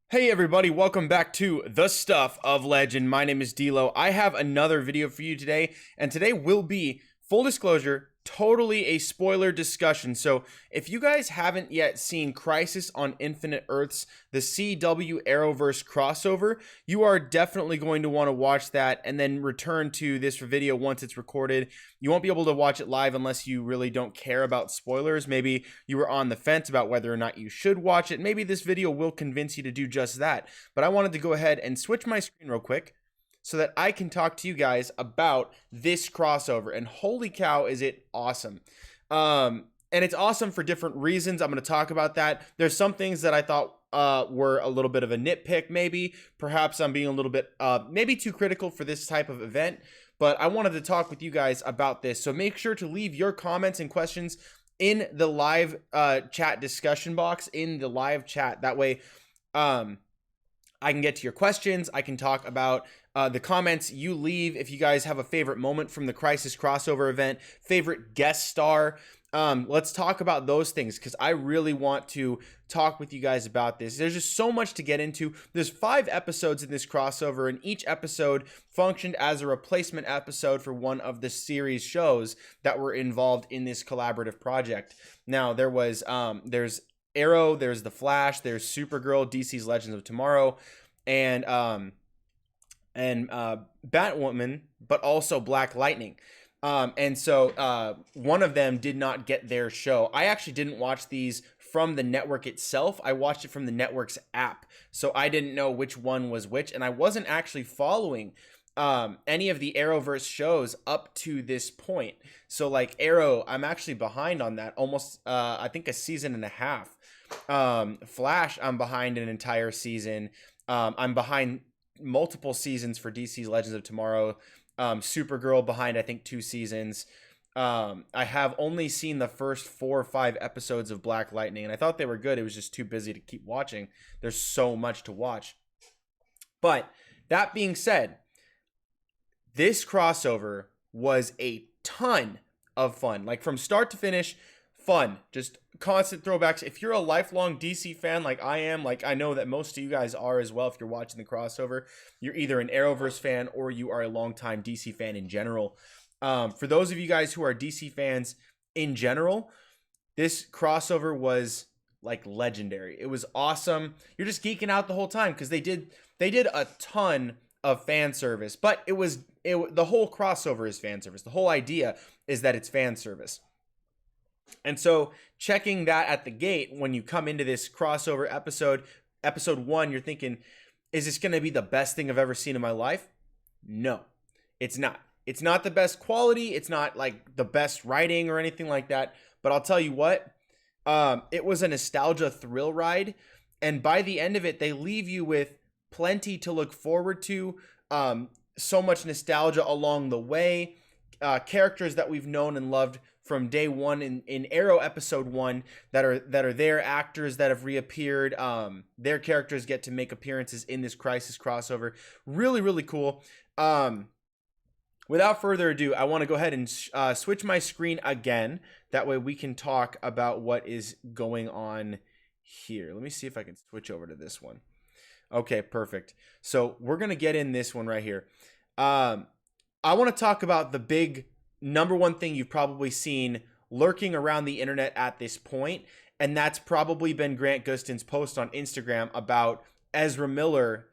Hey everybody, welcome back to The Stuff of Legend. My name is D'Lo. I have another video for you today, and today will be, full disclosure, totally a spoiler discussion. So if you guys haven't yet seen Crisis on Infinite Earths, the CW Arrowverse crossover, you are definitely going to want to watch that and then return to this video once it's recorded. You won't be able to watch it live unless you really don't care about spoilers. Maybe you were on the fence about whether or not you should watch it. Maybe this video will convince you to do just that. But I wanted to go ahead and switch my screen real quick so that I can talk to you guys about this crossover. And holy cow, is it awesome. And it's awesome for different reasons. I'm going to talk about that. There's some things that I thought were a little bit of a nitpick, maybe. Perhaps I'm being a little bit maybe too critical for this type of event. But I wanted to talk with you guys about this. So make sure to leave your comments and questions in the live chat discussion box, in the live chat. That way I can get to your questions. I can talk about the comments you leave. If you guys have a favorite moment from the Crisis crossover event, favorite guest star, let's talk about those things, because I really want to talk with you guys about this. There's just so much to get into. There's 5 episodes in this crossover, and each episode functioned as a replacement episode for one of the series shows that were involved in this collaborative project. Now, there's Arrow, there's The Flash, there's Supergirl, DC's Legends of Tomorrow, and Batwoman, but also Black Lightning. And so one of them did not get their show. I actually didn't watch these from the network itself. I watched it from the network's app. So I didn't know which one was which, and I wasn't actually following any of the Arrowverse shows up to this point. So like Arrow, I'm actually behind on that, almost I think a season and a half. Flash, I'm behind an entire season. I'm behind multiple seasons for DC's Legends of Tomorrow. Supergirl behind, I think, 2 seasons. I have only seen the first 4 or 5 episodes of Black Lightning, and I thought they were good. It was just too busy to keep watching. There's so much to watch. But that being said, this crossover was a ton of fun. Like from start to finish, fun. Just constant throwbacks. If you're a lifelong DC fan like I am, like I know that most of you guys are as well, if you're watching the crossover, you're either an Arrowverse fan or you are a longtime DC fan in general. For those of you guys who are DC fans in general, this crossover was like legendary. It was awesome. You're just geeking out the whole time because they did a ton of fan service, but the whole crossover is fan service. The whole idea is that it's fan service. And so checking that at the gate when you come into this crossover episode 1, you're thinking, is this going to be the best thing I've ever seen in my life? No, it's not. It's not the best quality. It's not like the best writing or anything like that. But I'll tell you what, it was a nostalgia thrill ride. And by the end of it, they leave you with plenty to look forward to. So much nostalgia along the way. Characters that we've known and loved from day one in Arrow episode 1 that are there, actors that have reappeared. Their characters get to make appearances in this Crisis crossover. Really, really cool. Without further ado, I want to go ahead and switch my screen again. That way we can talk about what is going on here. Let me see if I can switch over to this one. Okay, perfect. So we're going to get in this one right here. I want to talk about the big #1 thing you've probably seen lurking around the internet at this point, and that's probably been Grant Gustin's post on Instagram about Ezra Miller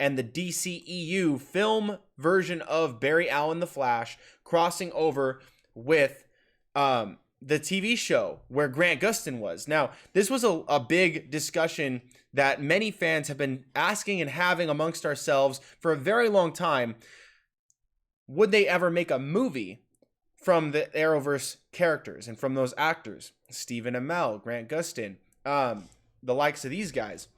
and the DCEU film version of Barry Allen the Flash crossing over with the TV show where Grant Gustin was. Now, this was a big discussion that many fans have been asking and having amongst ourselves for a very long time. Would they ever make a movie from the Arrowverse characters and from those actors? Stephen Amell, Grant Gustin, the likes of these guys.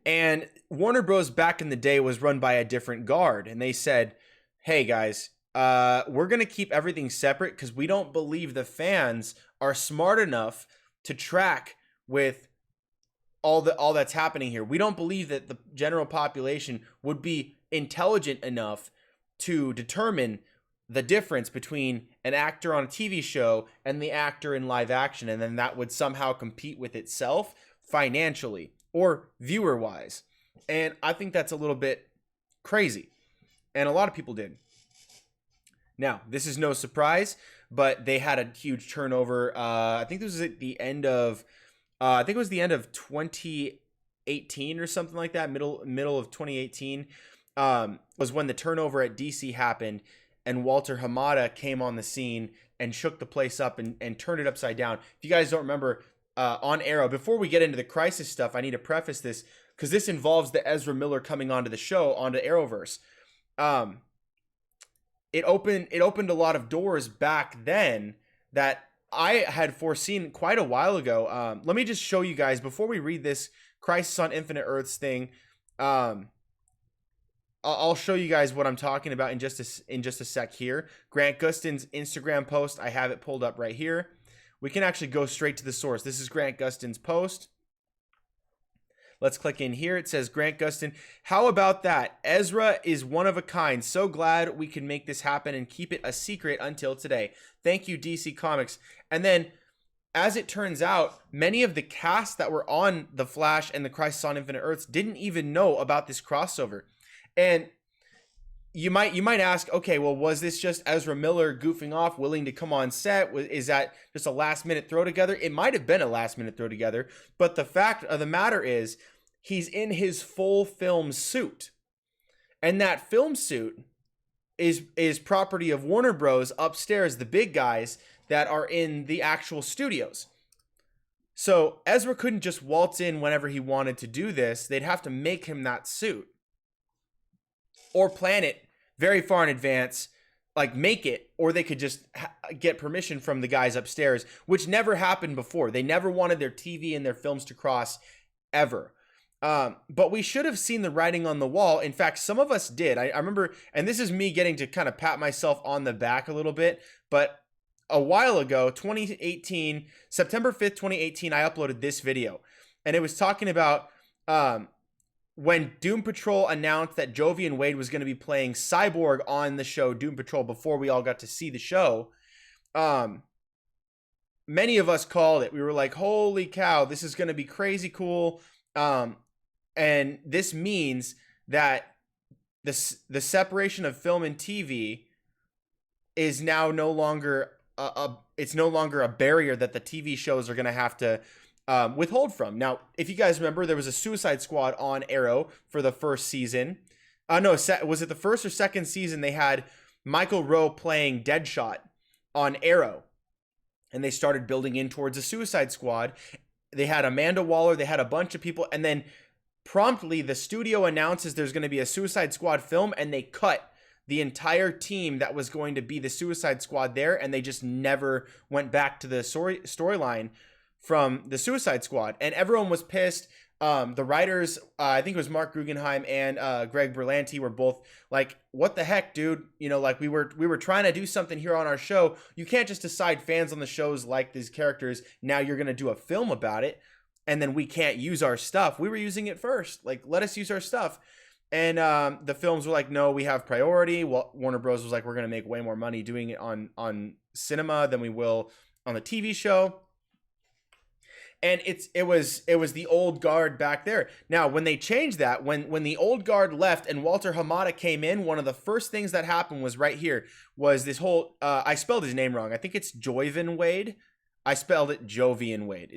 And Warner Bros. Back in the day was run by a different guard. And they said, hey guys, we're going to keep everything separate because we don't believe the fans are smart enough to track with all that's happening here. We don't believe that the general population would be intelligent enough to determine the difference between an actor on a TV show and the actor in live action, and then that would somehow compete with itself financially. or viewer wise. And I think that's a little bit crazy. And a lot of people did. Now, this is no surprise, but they had a huge turnover. I think this was at the end of, 2018 or something like that. Middle of 2018 was when the turnover at DC happened, and Walter Hamada came on the scene and shook the place up and turned it upside down. If you guys don't remember, on Arrow, before we get into the Crisis stuff, I need to preface this because this involves the Ezra Miller coming onto the show, onto Arrowverse. It opened a lot of doors back then that I had foreseen quite a while ago. Let me just show you guys before we read this Crisis on Infinite Earths thing. I'll show you guys what I'm talking about in just a sec here. Grant Gustin's Instagram post, I have it pulled up right here. We can actually go straight to the source. This is Grant Gustin's post. Let's click in here. It says, Grant Gustin, how about that? Ezra is one of a kind. So glad we can make this happen and keep it a secret until today. Thank you, DC Comics. And then, as it turns out, many of the cast that were on The Flash and the Crisis on Infinite Earths didn't even know about this crossover. And you might ask, okay, well, was this just Ezra Miller goofing off, willing to come on set? Is that just a last-minute throw together? It might have been a last-minute throw together, but the fact of the matter is, he's in his full film suit. And that film suit is property of Warner Bros. Upstairs, the big guys that are in the actual studios. So Ezra couldn't just waltz in whenever he wanted to do this. They'd have to make him that suit. Or plan it very far in advance, like make it, or they could just get permission from the guys upstairs, which never happened before. They never wanted their TV and their films to cross ever. But we should have seen the writing on the wall. In fact, some of us did. I remember, and this is me getting to kind of pat myself on the back a little bit, but a while ago, 2018, September 5th, 2018, I uploaded this video, and it was talking about when Doom Patrol announced that Jovian Wade was going to be playing Cyborg on the show Doom Patrol before we all got to see the show. Many of us called it. We were like, holy cow, this is going to be crazy cool. And this means that the separation of film and TV is now no longer it's no longer a barrier that the TV shows are going to have to withhold from. Now, if you guys remember, there was a Suicide Squad on Arrow for the first season. Was it the first or second season? They had Michael Rowe playing Deadshot on Arrow, and they started building in towards a Suicide Squad. They had Amanda Waller, they had a bunch of people, and then promptly the studio announces there's going to be a Suicide Squad film, and they cut the entire team that was going to be the Suicide Squad there, and they just never went back to the storyline from the Suicide Squad. And everyone was pissed. The writers, I think it was Mark Guggenheim and Greg Berlanti, were both like, what the heck, dude? You know, like we were trying to do something here on our show. You can't just decide fans on the shows like these characters. Now you're going to do a film about it, and then we can't use our stuff. We were using it first. Like, let us use our stuff. And the films were like, no, we have priority. Well, Warner Bros. Was like, we're going to make way more money doing it on cinema than we will on the TV show. And it was the old guard back there. Now, when they changed that, when the old guard left and Walter Hamada came in, one of the first things that happened was right here, was this whole, I spelled his name wrong. I think it's Jovian Wade. I spelled it Jovian Wade.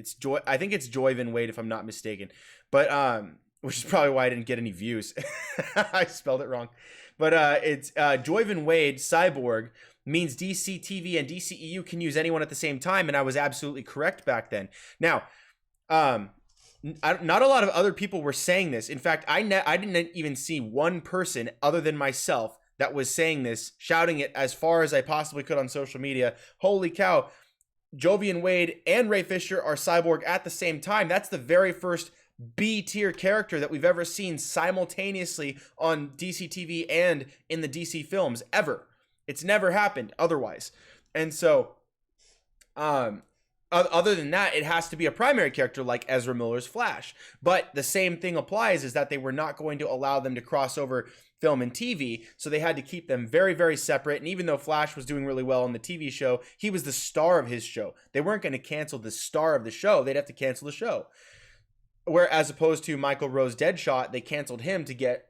I think it's Jovian Wade if I'm not mistaken. But, which is probably why I didn't get any views. I spelled it wrong. But it's Jovian Wade, Cyborg, means DC TV and DCEU can use anyone at the same time, and I was absolutely correct back then. Now, not a lot of other people were saying this. In fact, I didn't even see one person other than myself that was saying this, shouting it as far as I possibly could on social media. Holy cow, Jovian Wade and Ray Fisher are Cyborg at the same time. That's the very first B-tier character that we've ever seen simultaneously on DC TV and in the DC films ever. It's never happened otherwise. And so, other than that, it has to be a primary character like Ezra Miller's Flash. But the same thing applies, is that they were not going to allow them to cross over film and TV, so they had to keep them very, very separate. And even though Flash was doing really well on the TV show, he was the star of his show. They weren't going to cancel the star of the show. They'd have to cancel the show. where as opposed to Michael Rowe's Deadshot, they canceled him to get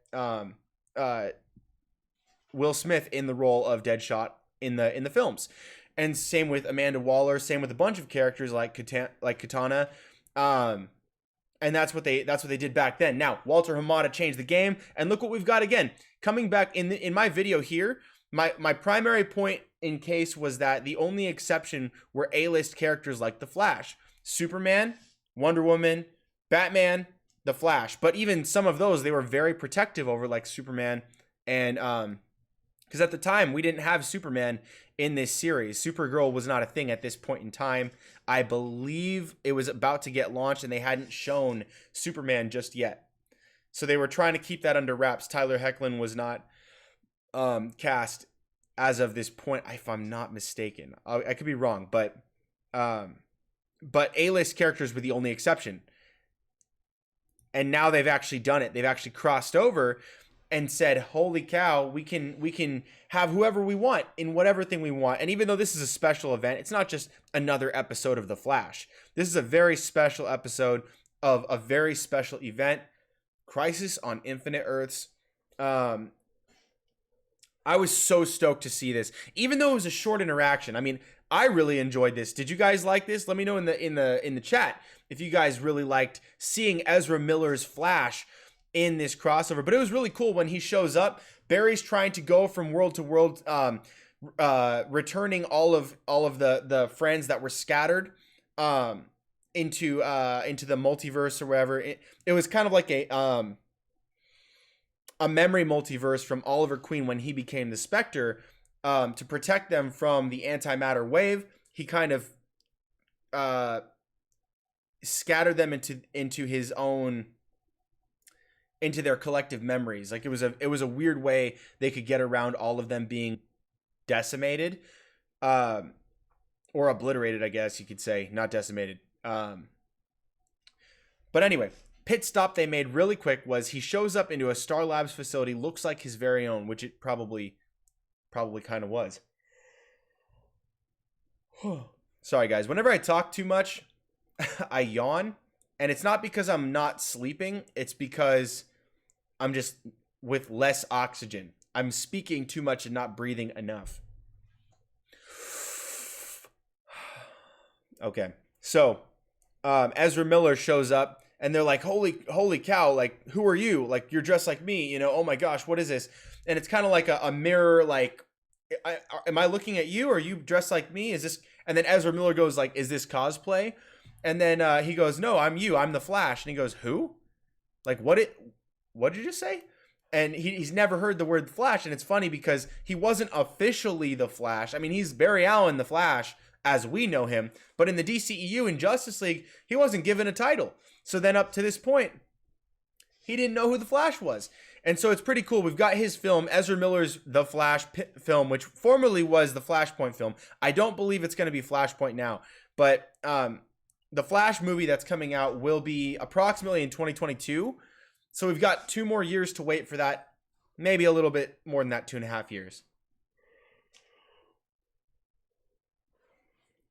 Will Smith in the role of Deadshot in the films. And same with Amanda Waller, same with a bunch of characters like Katana. And that's what they did back then. Now, Walter Hamada changed the game, and look what we've got again. Coming back in my video here, my primary point in case was that the only exception were A-list characters like The Flash, Superman, Wonder Woman, Batman, The Flash. But even some of those, they were very protective over, like Superman, and because at the time we didn't have Superman in this series. Supergirl was not a thing at this point in time. I believe it was about to get launched and they hadn't shown Superman just yet. So they were trying to keep that under wraps. Tyler Hoechlin was not cast as of this point, if I'm not mistaken. I could be wrong, but A-list characters were the only exception. And now they've actually done it. They've actually crossed over and said, holy cow, we can have whoever we want in whatever thing we want. And even though this is a special event, it's not just another episode of The Flash. This is a very special episode of a very special event, Crisis on Infinite Earths. I was so stoked to see this, even though it was a short interaction. I mean, I really enjoyed this. Did you guys like this? Let me know in the chat if you guys really liked seeing Ezra Miller's Flash in this crossover. But it was really cool when he shows up. Barry's trying to go from world to world, returning all of the friends that were scattered into the multiverse or wherever. It was kind of like a memory multiverse from Oliver Queen when he became the Spectre, to protect them from the antimatter wave. He kind of scattered them into his own, into their collective memories. Like it was a weird way they could get around all of them being decimated, or obliterated, I guess you could say, not decimated. But anyway, pit stop they made really quick was he shows up into a Star Labs facility, looks like his very own, which it probably kind of was. Sorry guys, whenever I talk too much, I yawn, and it's not because I'm not sleeping, it's because I'm just with less oxygen. I'm speaking too much and not breathing enough. Okay, so Ezra Miller shows up and they're like, holy cow, like, who are you? Like, you're dressed like me, you know, oh my gosh, what is this? And it's kind of like a mirror, like, am I looking at you? Or are you dressed like me? Is this? And then Ezra Miller goes like, is this cosplay? And then he goes, no, I'm you. I'm the Flash. And he goes, who? Like, what did you just say? And he's never heard the word Flash. And it's funny because he wasn't officially the Flash. I mean, he's Barry Allen, the Flash, as we know him. But in the DCEU and Justice League, he wasn't given a title. So then up to this point, he didn't know who the Flash was. And so it's pretty cool. We've got his film, Ezra Miller's The Flash film, which formerly was the Flashpoint film. I don't believe it's going to be Flashpoint now. But the Flash movie that's coming out will be approximately in 2022. So we've got 2 more years to wait for that. Maybe a little bit more than that, 2.5 years.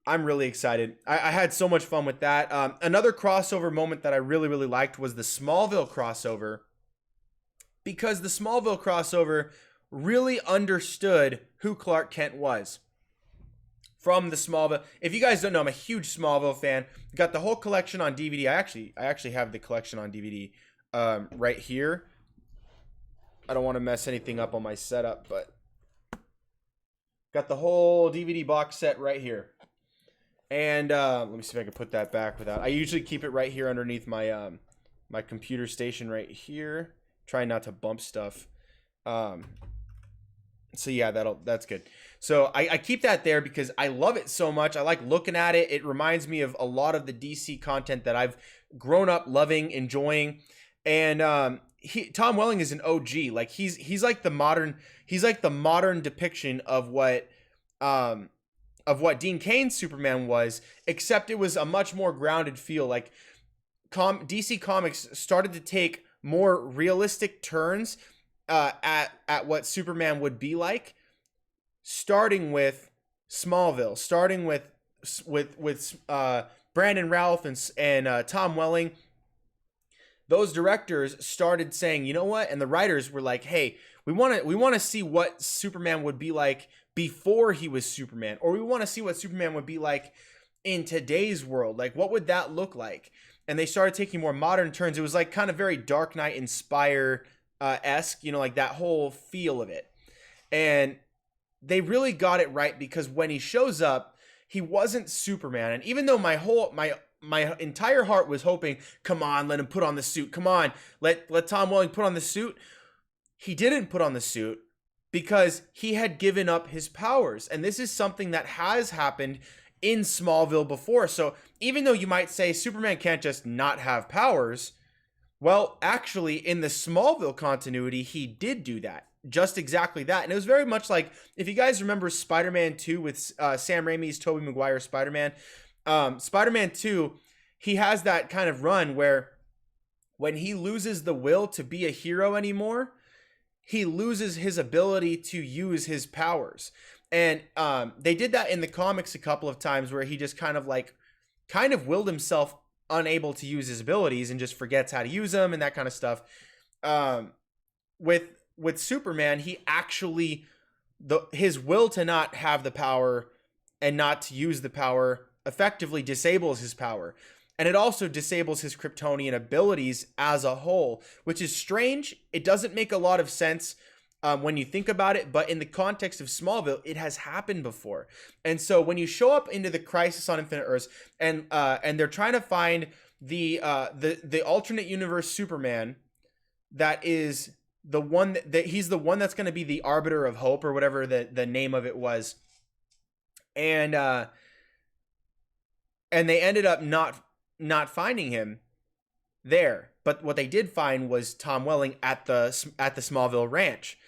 I'm really excited. I had so much fun with that. Another crossover moment that I really, really liked was the Smallville crossover. Because the Smallville crossover really understood who Clark Kent was from the Smallville. If you guys don't know, I'm a huge Smallville fan. Got the whole collection on DVD. I actually have the collection on DVD right here. I don't want to mess anything up on my setup, but got the whole DVD box set right here. And let me see if I can put that back without. I usually keep it right here underneath my my computer station right here. Try not to bump stuff. So yeah, that's good. So I keep that there because I love it so much. I like looking at it. It reminds me of a lot of the DC content that I've grown up loving, enjoying. And Tom Welling is an OG. Like he's like the modern depiction of what Dean Cain's Superman was, except it was a much more grounded feel. Like DC Comics started to take more realistic turns at what Superman would be like, starting with Smallville, starting with Brandon Routh and Tom Welling, those directors started saying, you know what? And the writers were like, hey, we want to see what Superman would be like before he was Superman, or we want to see what Superman would be like in today's world. Like, what would that look like? And they started taking more modern turns. It was like kind of very Dark Knight inspired esque, you know, like that whole feel of it. And they really got it right, because when he shows up, he wasn't Superman. And even though my entire heart was hoping, come on, let him put on the suit. Come on, let Tom Welling put on the suit. He didn't put on the suit because he had given up his powers. And this is something that has happened in Smallville before. So even though you might say Superman can't just not have powers, well, actually in the Smallville continuity, he did do that. Just exactly that. And it was very much like, if you guys remember Spider-Man 2 with Sam Raimi's Tobey Maguire Spider-Man, Spider-Man 2, he has that kind of run where when he loses the will to be a hero anymore, he loses his ability to use his powers. And they did that in the comics a couple of times, where he just kind of willed himself unable to use his abilities and just forgets how to use them and that kind of stuff. With Superman, he actually, his will to not have the power and not to use the power effectively disables his power. And it also disables his Kryptonian abilities as a whole, which is strange. It doesn't make a lot of sense when you think about it, but in the context of Smallville, it has happened before. And so when you show up into the Crisis on Infinite Earths, and they're trying to find the alternate universe Superman, that is the one that he's the one that's going to be the arbiter of hope, or whatever the name of it was, and they ended up not finding him there. But what they did find was Tom Welling at the Smallville ranch.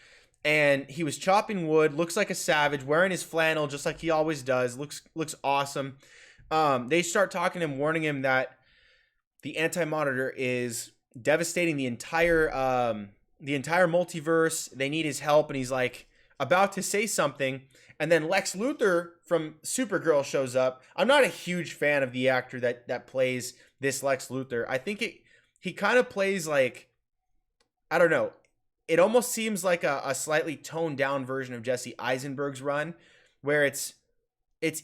And he was chopping wood, looks like a savage, wearing his flannel just like he always does. Looks awesome. They start talking to him, warning him that the Anti-Monitor is devastating the entire multiverse. They need his help, and he's like about to say something, and then Lex Luthor from Supergirl shows up. I'm not a huge fan of the actor that plays this Lex Luthor. I think he kind of plays like, I don't know. It almost seems like a slightly toned down version of Jesse Eisenberg's run, where it's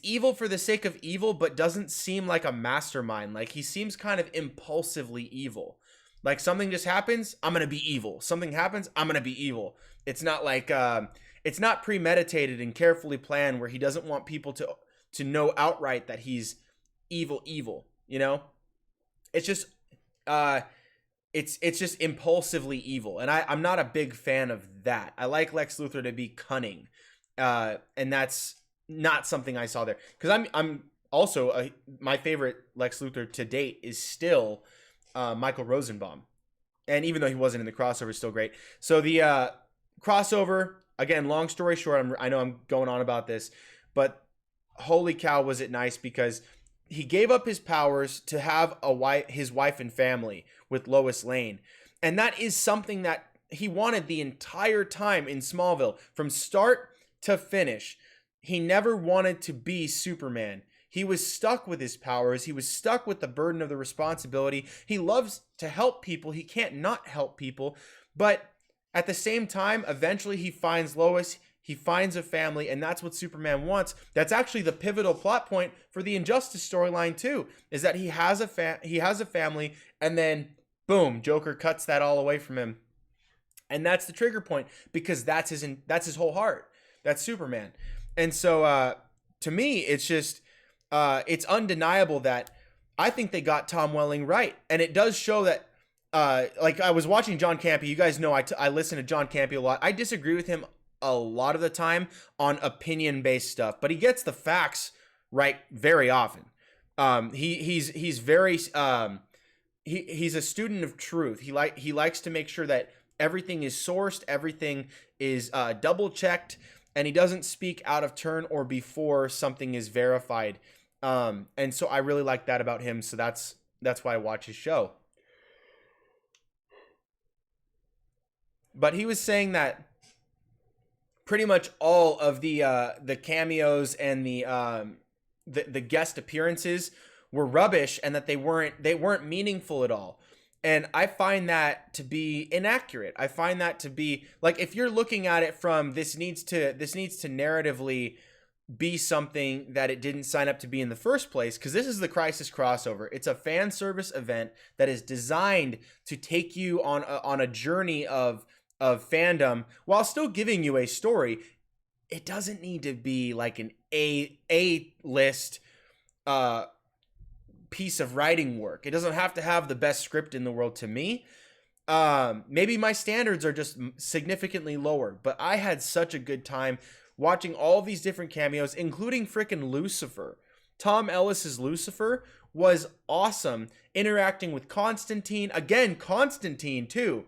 evil for the sake of evil, but doesn't seem like a mastermind. Like, he seems kind of impulsively evil. Like, something just happens, I'm going to be evil. Something happens, I'm going to be evil. It's not like, it's not premeditated and carefully planned, where he doesn't want people to know outright that he's evil, you know? It's just, it's just impulsively evil. And I'm not a big fan of that. I like Lex Luthor to be cunning. And that's not something I saw there. Because I'm also, my favorite Lex Luthor to date is still Michael Rosenbaum. And even though he wasn't in the crossover, still great. So the crossover, again, long story short, I know I'm going on about this, but holy cow, was it nice, because he gave up his powers to have his wife and family with Lois Lane. And that is something that he wanted the entire time in Smallville. From start to finish, he never wanted to be Superman. He was stuck with his powers. He was stuck with the burden of the responsibility. He loves to help people. He can't not help people. But at the same time, eventually he finds Lois. He finds a family, and that's what Superman wants. That's actually the pivotal plot point for the Injustice storyline too, is that he has a family, and then boom, Joker cuts that all away from him. And that's the trigger point, because that's his whole heart. That's Superman. And so to me, it's just it's undeniable that I think they got Tom Welling right. And it does show that like, I was watching John Campea. You guys know I listen to John Campea a lot. I disagree with him a lot of the time on opinion-based stuff, but he gets the facts right very often. He's very he's a student of truth. He likes to make sure that everything is sourced, everything is double checked, and he doesn't speak out of turn or before something is verified. And so I really like that about him. So that's why I watch his show. But he was saying that pretty much all of the cameos and the guest appearances were rubbish, and that they weren't meaningful at all. And I find that to be inaccurate. I find that to be like, if you're looking at it from this needs to narratively be something that it didn't sign up to be in the first place, because this is the Crisis crossover. It's a fan service event that is designed to take you on a journey of fandom while still giving you a story. It doesn't need to be like an A-list piece of writing work. It doesn't have to have the best script in the world to me. Maybe my standards are just significantly lower, but I had such a good time watching all these different cameos, including frickin' Lucifer. Tom Ellis's Lucifer was awesome, interacting with Constantine. Again, Constantine too.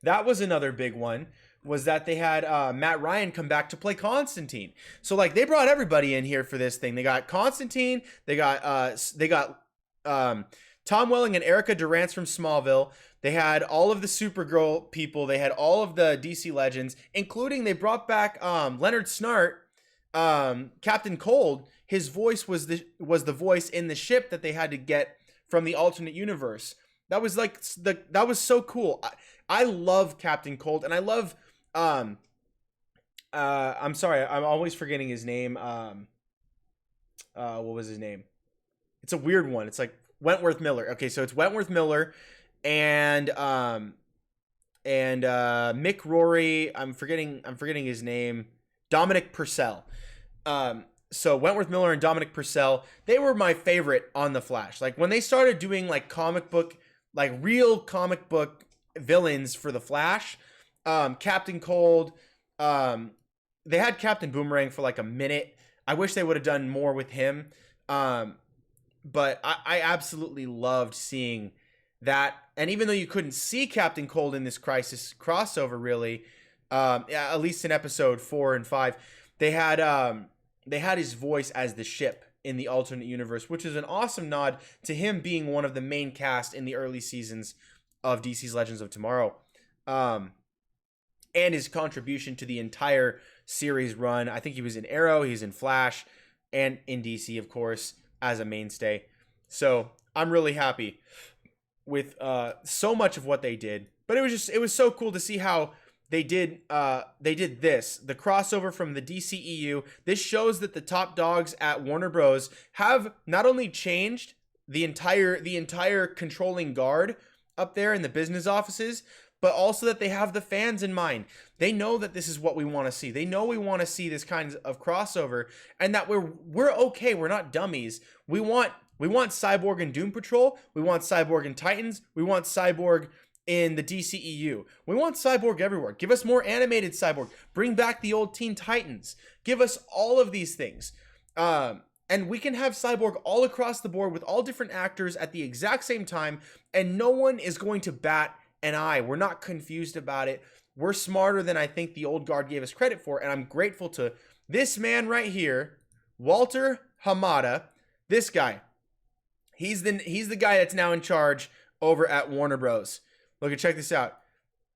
That was another big one, was that they had Matt Ryan come back to play Constantine. So like, they brought everybody in here for this thing. They got Constantine, they got Tom Welling and Erica Durance from Smallville. They had all of the Supergirl people. They had all of the DC legends, including they brought back Leonard Snart, Captain Cold. His voice was the voice in the ship that they had to get from the alternate universe. That was like that was so cool. I love Captain Cold, and I love I'm sorry, I'm always forgetting his name. What was his name? It's a weird one. It's like Wentworth Miller. Okay, so it's Wentworth Miller and Mick Rory. I'm forgetting his name. Dominic Purcell. So Wentworth Miller and Dominic Purcell, they were my favorite on The Flash. Like when they started doing like real comic book villains for The Flash, Captain Cold, they had Captain Boomerang for like a minute. I wish they would have done more with him. But I absolutely loved seeing that. And even though you couldn't see Captain Cold in this Crisis crossover, really, at least in episode 4 and 5, they had his voice as the ship in the alternate universe, which is an awesome nod to him being one of the main cast in the early seasons of DC's Legends of Tomorrow. And his contribution to the entire series run. I think he was in Arrow, he's in Flash, and in DC, of course, as a mainstay. So I'm really happy with so much of what they did. But it was so cool to see how they did this, the crossover from the DCEU. This shows that the top dogs at Warner Bros. Have not only changed the entire controlling guard up there in the business offices, but also that they have the fans in mind. They know that this is what we want to see. They know we want to see this kind of crossover, and that we're okay. We're not dummies. We want Cyborg in Doom Patrol. We want Cyborg in Titans. We want Cyborg in the DCEU. We want Cyborg everywhere. Give us more animated Cyborg. Bring back the old Teen Titans. Give us all of these things. And we can have Cyborg all across the board with all different actors at the exact same time, and no one is going to bat an eye. We're not confused about it. We're smarter than I think the old guard gave us credit for, and I'm grateful to this man right here, Walter Hamada. This guy. He's the guy that's now in charge over at Warner Bros. Look, check this out.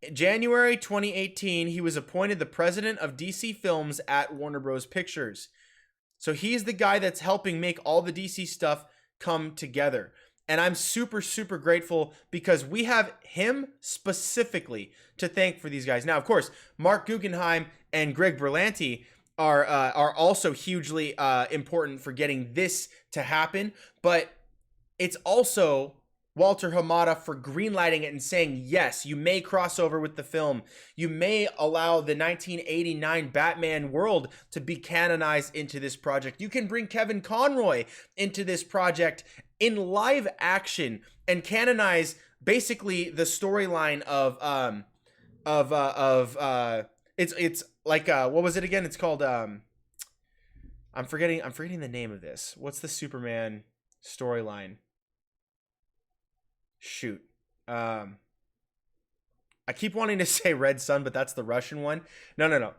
In January 2018, he was appointed the president of DC Films at Warner Bros. Pictures. So he's the guy that's helping make all the DC stuff come together. And I'm super, super grateful because we have him specifically to thank for these guys. Now, of course, Mark Guggenheim and Greg Berlanti are also hugely important for getting this to happen. But it's also Walter Hamada for greenlighting it and saying, yes, you may cross over with the film. You may allow the 1989 Batman world to be canonized into this project. You can bring Kevin Conroy into this project in live action and canonize basically the storyline of it's like what was it again? It's called I'm forgetting the name of this. What's the Superman storyline? Shoot. I keep wanting to say Red Sun, but that's the Russian one. No.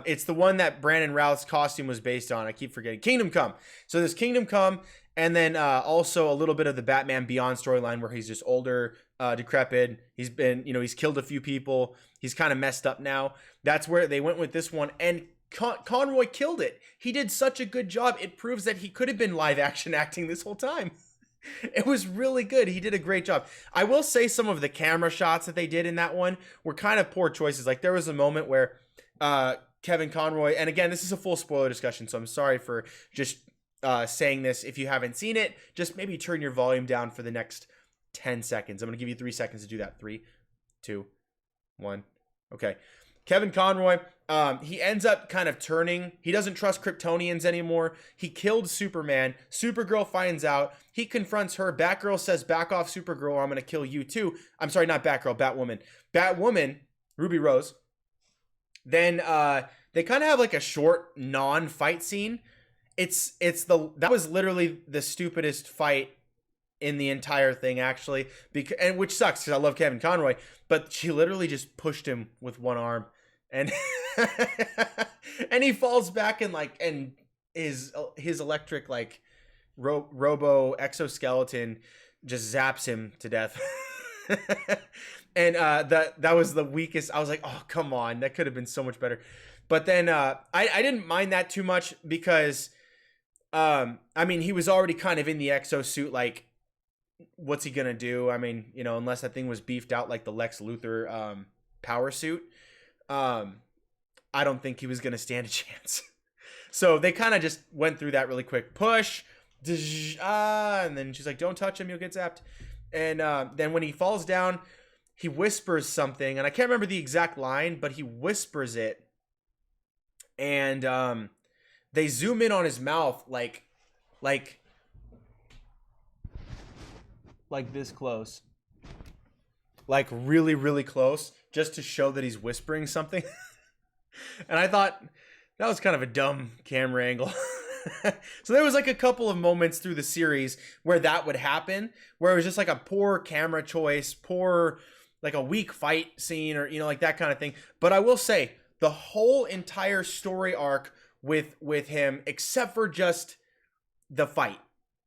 It's the one that Brandon Routh's costume was based on. I keep forgetting. Kingdom Come. So there's Kingdom Come, and then also a little bit of the Batman Beyond storyline where he's just older, decrepit. He's been, he's killed a few people. He's kind of messed up now. That's where they went with this one, and Conroy killed it. He did such a good job. It proves that he could have been live action acting this whole time. It was really good. He did a great job. I will say some of the camera shots that they did in that one were kind of poor choices. Like there was a moment where Kevin Conroy, and again, this is a full spoiler discussion, so I'm sorry for just saying this. If you haven't seen it, just maybe turn your volume down for the next 10 seconds. I'm going to give you 3 seconds to do that. 3, 2, 1. Okay. Kevin Conroy, he ends up kind of turning. He doesn't trust Kryptonians anymore. He killed Superman. Supergirl finds out. He confronts her. Batgirl says, back off, Supergirl, or I'm going to kill you too. I'm sorry, not Batgirl, Batwoman. Batwoman, Ruby Rose. Then they kind of have like a short non-fight scene. That was literally the stupidest fight in the entire thing, actually, and which sucks because I love Kevin Conroy, but she literally just pushed him with one arm, and and he falls back and his electric robo exoskeleton just zaps him to death. And that was the weakest. I was like, oh come on, that could have been so much better. But then I didn't mind that too much because I mean, he was already kind of in the exosuit, like what's he gonna do? I mean, you know, unless that thing was beefed out like the Lex Luthor power suit, I don't think he was gonna stand a chance. So they kind of just went through that really quick. Push, and then she's like, don't touch him, you'll get zapped. And then when he falls down, he whispers something, and I can't remember the exact line, but he whispers it, and they zoom in on his mouth like this close, like really, really close, just to show that he's whispering something. And I thought that was kind of a dumb camera angle. So there was like a couple of moments through the series where that would happen, where it was just like a poor camera choice, poor, like a weak fight scene, or, you know, like that kind of thing. But I will say the whole entire story arc with him, except for just the fight,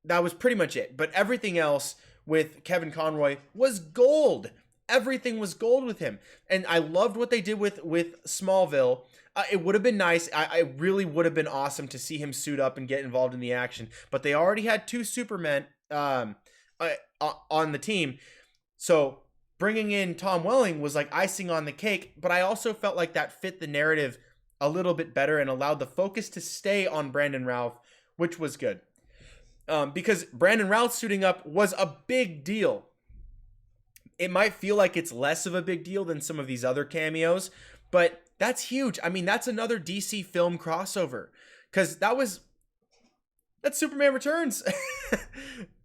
that was pretty much it. But everything else with Kevin Conroy was gold. Everything was gold with him. And I loved what they did with Smallville. It would have been nice. I really would have been awesome to see him suit up and get involved in the action. But they already had 2 Supermen on the team. So bringing in Tom Welling was like icing on the cake. But I also felt like that fit the narrative a little bit better and allowed the focus to stay on Brandon Routh, which was good. Because Brandon Routh suiting up was a big deal. It might feel like it's less of a big deal than some of these other cameos, but that's huge. I mean, that's another DC film crossover, because that's Superman Returns.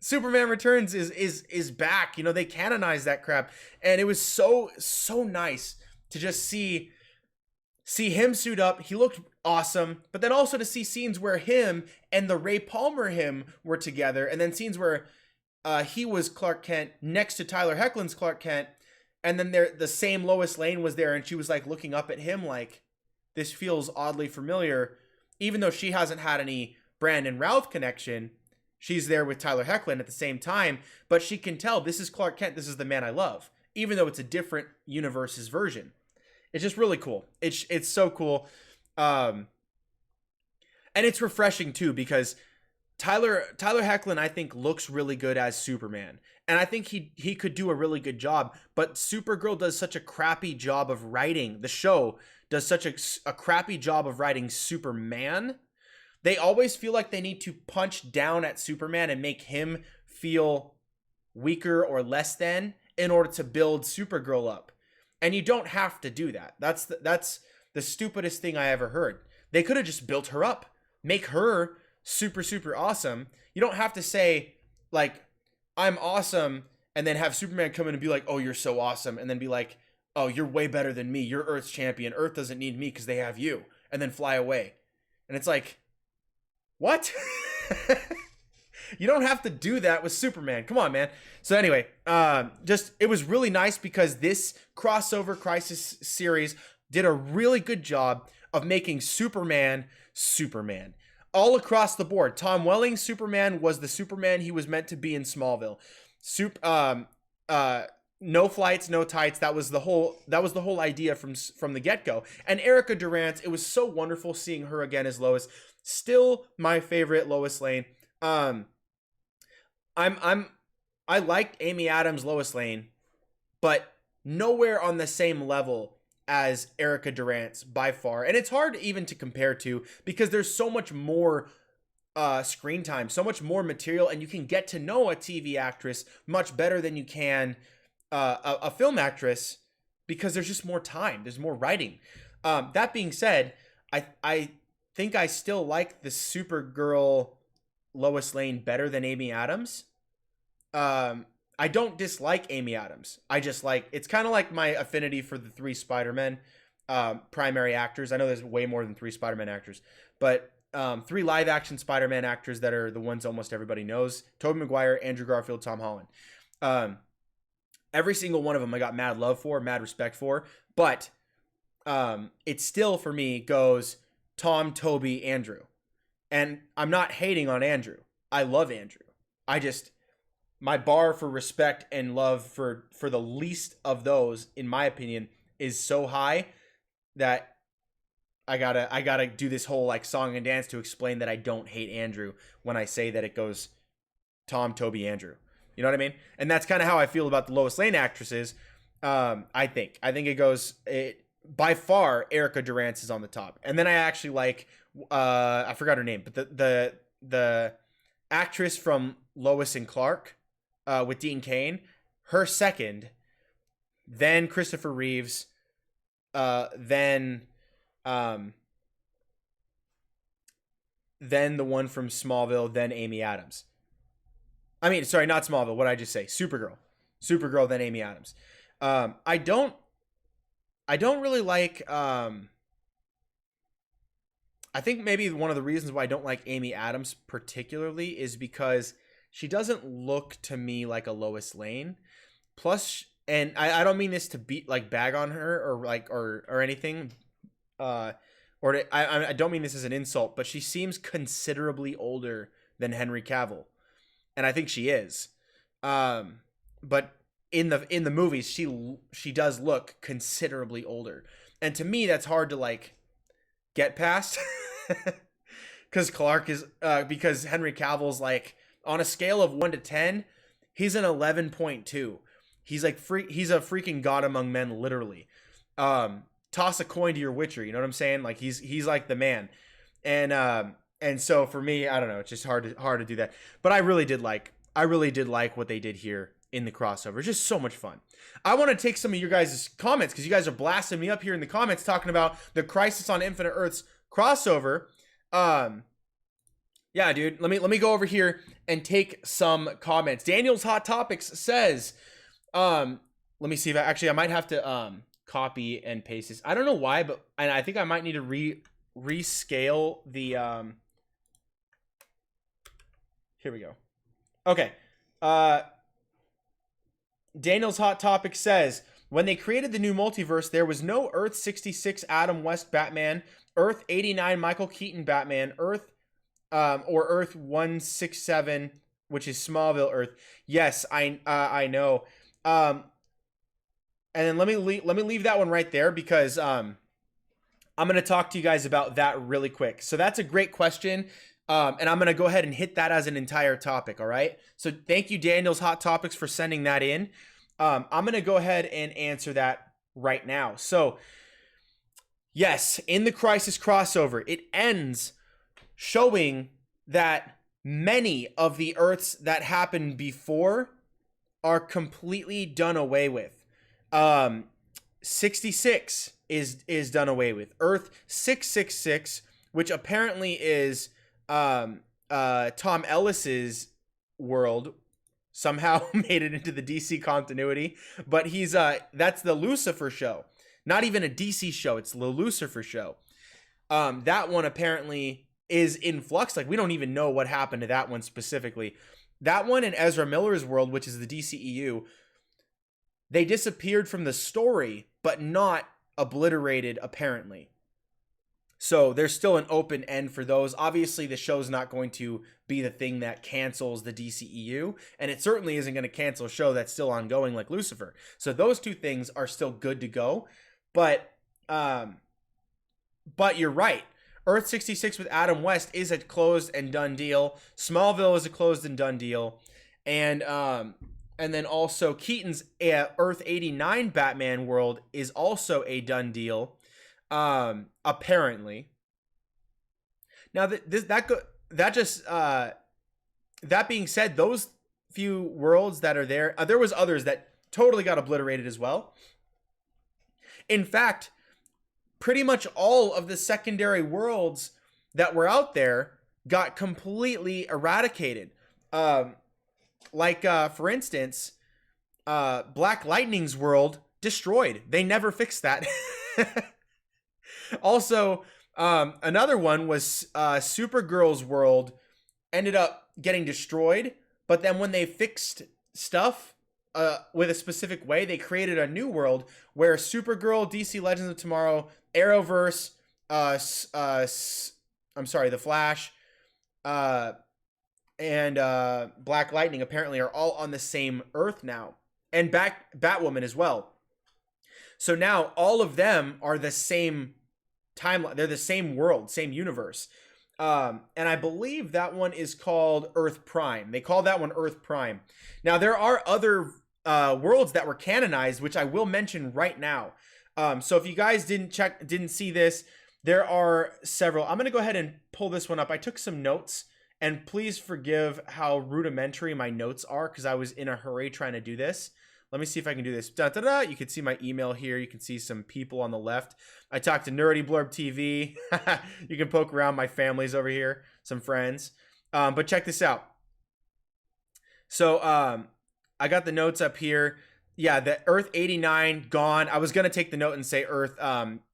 Superman Returns is back. You know, they canonized that crap, and it was so nice to just see him suit up. He looked awesome, but then also to see scenes where him and the Ray Palmer him were together, and then scenes where he was Clark Kent next to Tyler Hoechlin's Clark Kent, and then the same Lois Lane was there, and she was like looking up at him like, this feels oddly familiar, even though she hasn't had any Brandon Routh connection. She's there with Tyler Hoechlin at the same time, but she can tell this is Clark Kent, this is the man I love, even though it's a different universe's version. It's just really cool. It's so cool. And it's refreshing too, because Tyler Hoechlin, I think, looks really good as Superman. And I think he could do a really good job. But Supergirl does such a crappy job of writing. The show does such a crappy job of writing Superman. They always feel like they need to punch down at Superman and make him feel weaker or less than in order to build Supergirl up. And you don't have to do that. That's the stupidest thing I ever heard. They could have just built her up. Make her super, super awesome. You don't have to say, like, I'm awesome, and then have Superman come in and be like, oh, you're so awesome, and then be like, oh, you're way better than me. You're Earth's champion. Earth doesn't need me because they have you. And then fly away. And it's like, what? You don't have to do that with Superman. Come on, man. So anyway, it was really nice because this crossover Crisis series did a really good job of making Superman Superman. All across the board. Tom Welling's Superman was the Superman he was meant to be in Smallville. No flights, no tights. That was the whole idea from the get-go. And Erica Durant, it was so wonderful seeing her again as Lois. Still my favorite Lois Lane. I liked Amy Adams, Lois Lane, but nowhere on the same level as Erica Durant's by far. And it's hard even to compare to because there's so much more screen time, so much more material, and you can get to know a TV actress much better than you can a film actress because there's just more time. There's more writing. That being said, I think I still like the Supergirl Lois Lane better than Amy Adams. I don't dislike Amy Adams. I just like, it's kind of like my affinity for the 3 Spider-Men primary actors. I know there's way more than 3 Spider-Man actors, but 3 live action Spider-Man actors that are the ones almost everybody knows: Tobey Maguire, Andrew Garfield, Tom Holland. Every single one of them I got mad love for, mad respect for, but it still for me goes Tom, Tobey, Andrew. And I'm not hating on Andrew. I love Andrew. My bar for respect and love for the least of those, in my opinion, is so high that I gotta do this whole like song and dance to explain that I don't hate Andrew when I say that it goes Tom, Tobey, Andrew. You know what I mean? And that's kind of how I feel about the Lois Lane actresses. I think it goes by far. Erica Durant's is on the top, and then I actually like I forgot her name, but the actress from Lois and Clark with Dean Cain, her second, then Christopher Reeves, then the one from Smallville, then Amy Adams. I mean, sorry, not Smallville. What did I just say? Supergirl, then Amy Adams. I don't really like. I think maybe one of the reasons why I don't like Amy Adams particularly is because she doesn't look to me like a Lois Lane. Plus, and I don't mean this to bag on her or anything. I don't mean this as an insult, but she seems considerably older than Henry Cavill, and I think she is. But in the movies, she does look considerably older, and to me, that's hard to like get past. Because because Henry Cavill's like on a scale of 1 to 10, he's an 11.2. He's like he's a freaking god among men, literally. Toss a coin to your Witcher, you know what I'm saying? Like he's like the man. And so for me, I don't know, it's just hard to do that. But I really did like what they did here in the crossover. It's just so much fun. I want to take some of your guys' comments because you guys are blasting me up here in the comments talking about the Crisis on Infinite Earths crossover. Yeah, dude, let me go over here and take some comments. Daniel's Hot Topics says, let me see if I might have to copy and paste this. I don't know why, but I think I might need to rescale the here we go. Okay. Daniel's Hot Topic says, when they created the new multiverse, there was no Earth 66 Adam West Batman, Earth 89 Michael Keaton Batman, Earth or Earth 167, which is Smallville Earth. Yes, I know. And then let me leave that one right there because I'm going to talk to you guys about that really quick. So that's a great question. And I'm going to go ahead and hit that as an entire topic. All right. So thank you, Daniel's Hot Topics, for sending that in. I'm going to go ahead and answer that right now. So yes, in the Crisis crossover, it ends showing that many of the Earths that happened before are completely done away with. 66 is done away with. Earth 666, which apparently is Tom Ellis's world, somehow made it into the DC continuity, but he's that's the Lucifer show. Not even a DC show, it's the Lucifer show. That one apparently is in flux. Like, we don't even know what happened to that one specifically. That one in Ezra Miller's world, which is the DCEU, they disappeared from the story, but not obliterated, apparently. So there's still an open end for those. Obviously, the show's not going to be the thing that cancels the DCEU, and it certainly isn't going to cancel a show that's still ongoing like Lucifer. So those two things are still good to go. But you're right. Earth 66 with Adam West is a closed and done deal. Smallville is a closed and done deal. And then also Keaton's Earth 89 Batman world is also a done deal, apparently. Now that being said, those few worlds that are there, there was others that totally got obliterated as well. In fact, pretty much all of the secondary worlds that were out there got completely eradicated. For instance, Black Lightning's world destroyed. They never fixed that. Also, another one was Supergirl's world ended up getting destroyed, but then when they fixed stuff with a specific way, they created a new world where Supergirl, DC Legends of Tomorrow, Arrowverse, The Flash, and Black Lightning apparently are all on the same Earth now, and Batwoman as well. So now all of them are the same timeline. They're the same world, same universe. And I believe that one is called Earth Prime. They call that one Earth Prime. Now there are other worlds that were canonized, which I will mention right now. So if you guys didn't see this, there are several. I'm going to go ahead and pull this one up. I took some notes, and please forgive how rudimentary my notes are because I was in a hurry trying to do this. Let me see if I can do this. You can see my email here. You can see some people on the left. I talked to Nerdy Blurb TV. You can poke around. My family's over here, some friends. But check this out. So I got the notes up here. Yeah, the Earth 89 gone. I was going to take the note and say Earth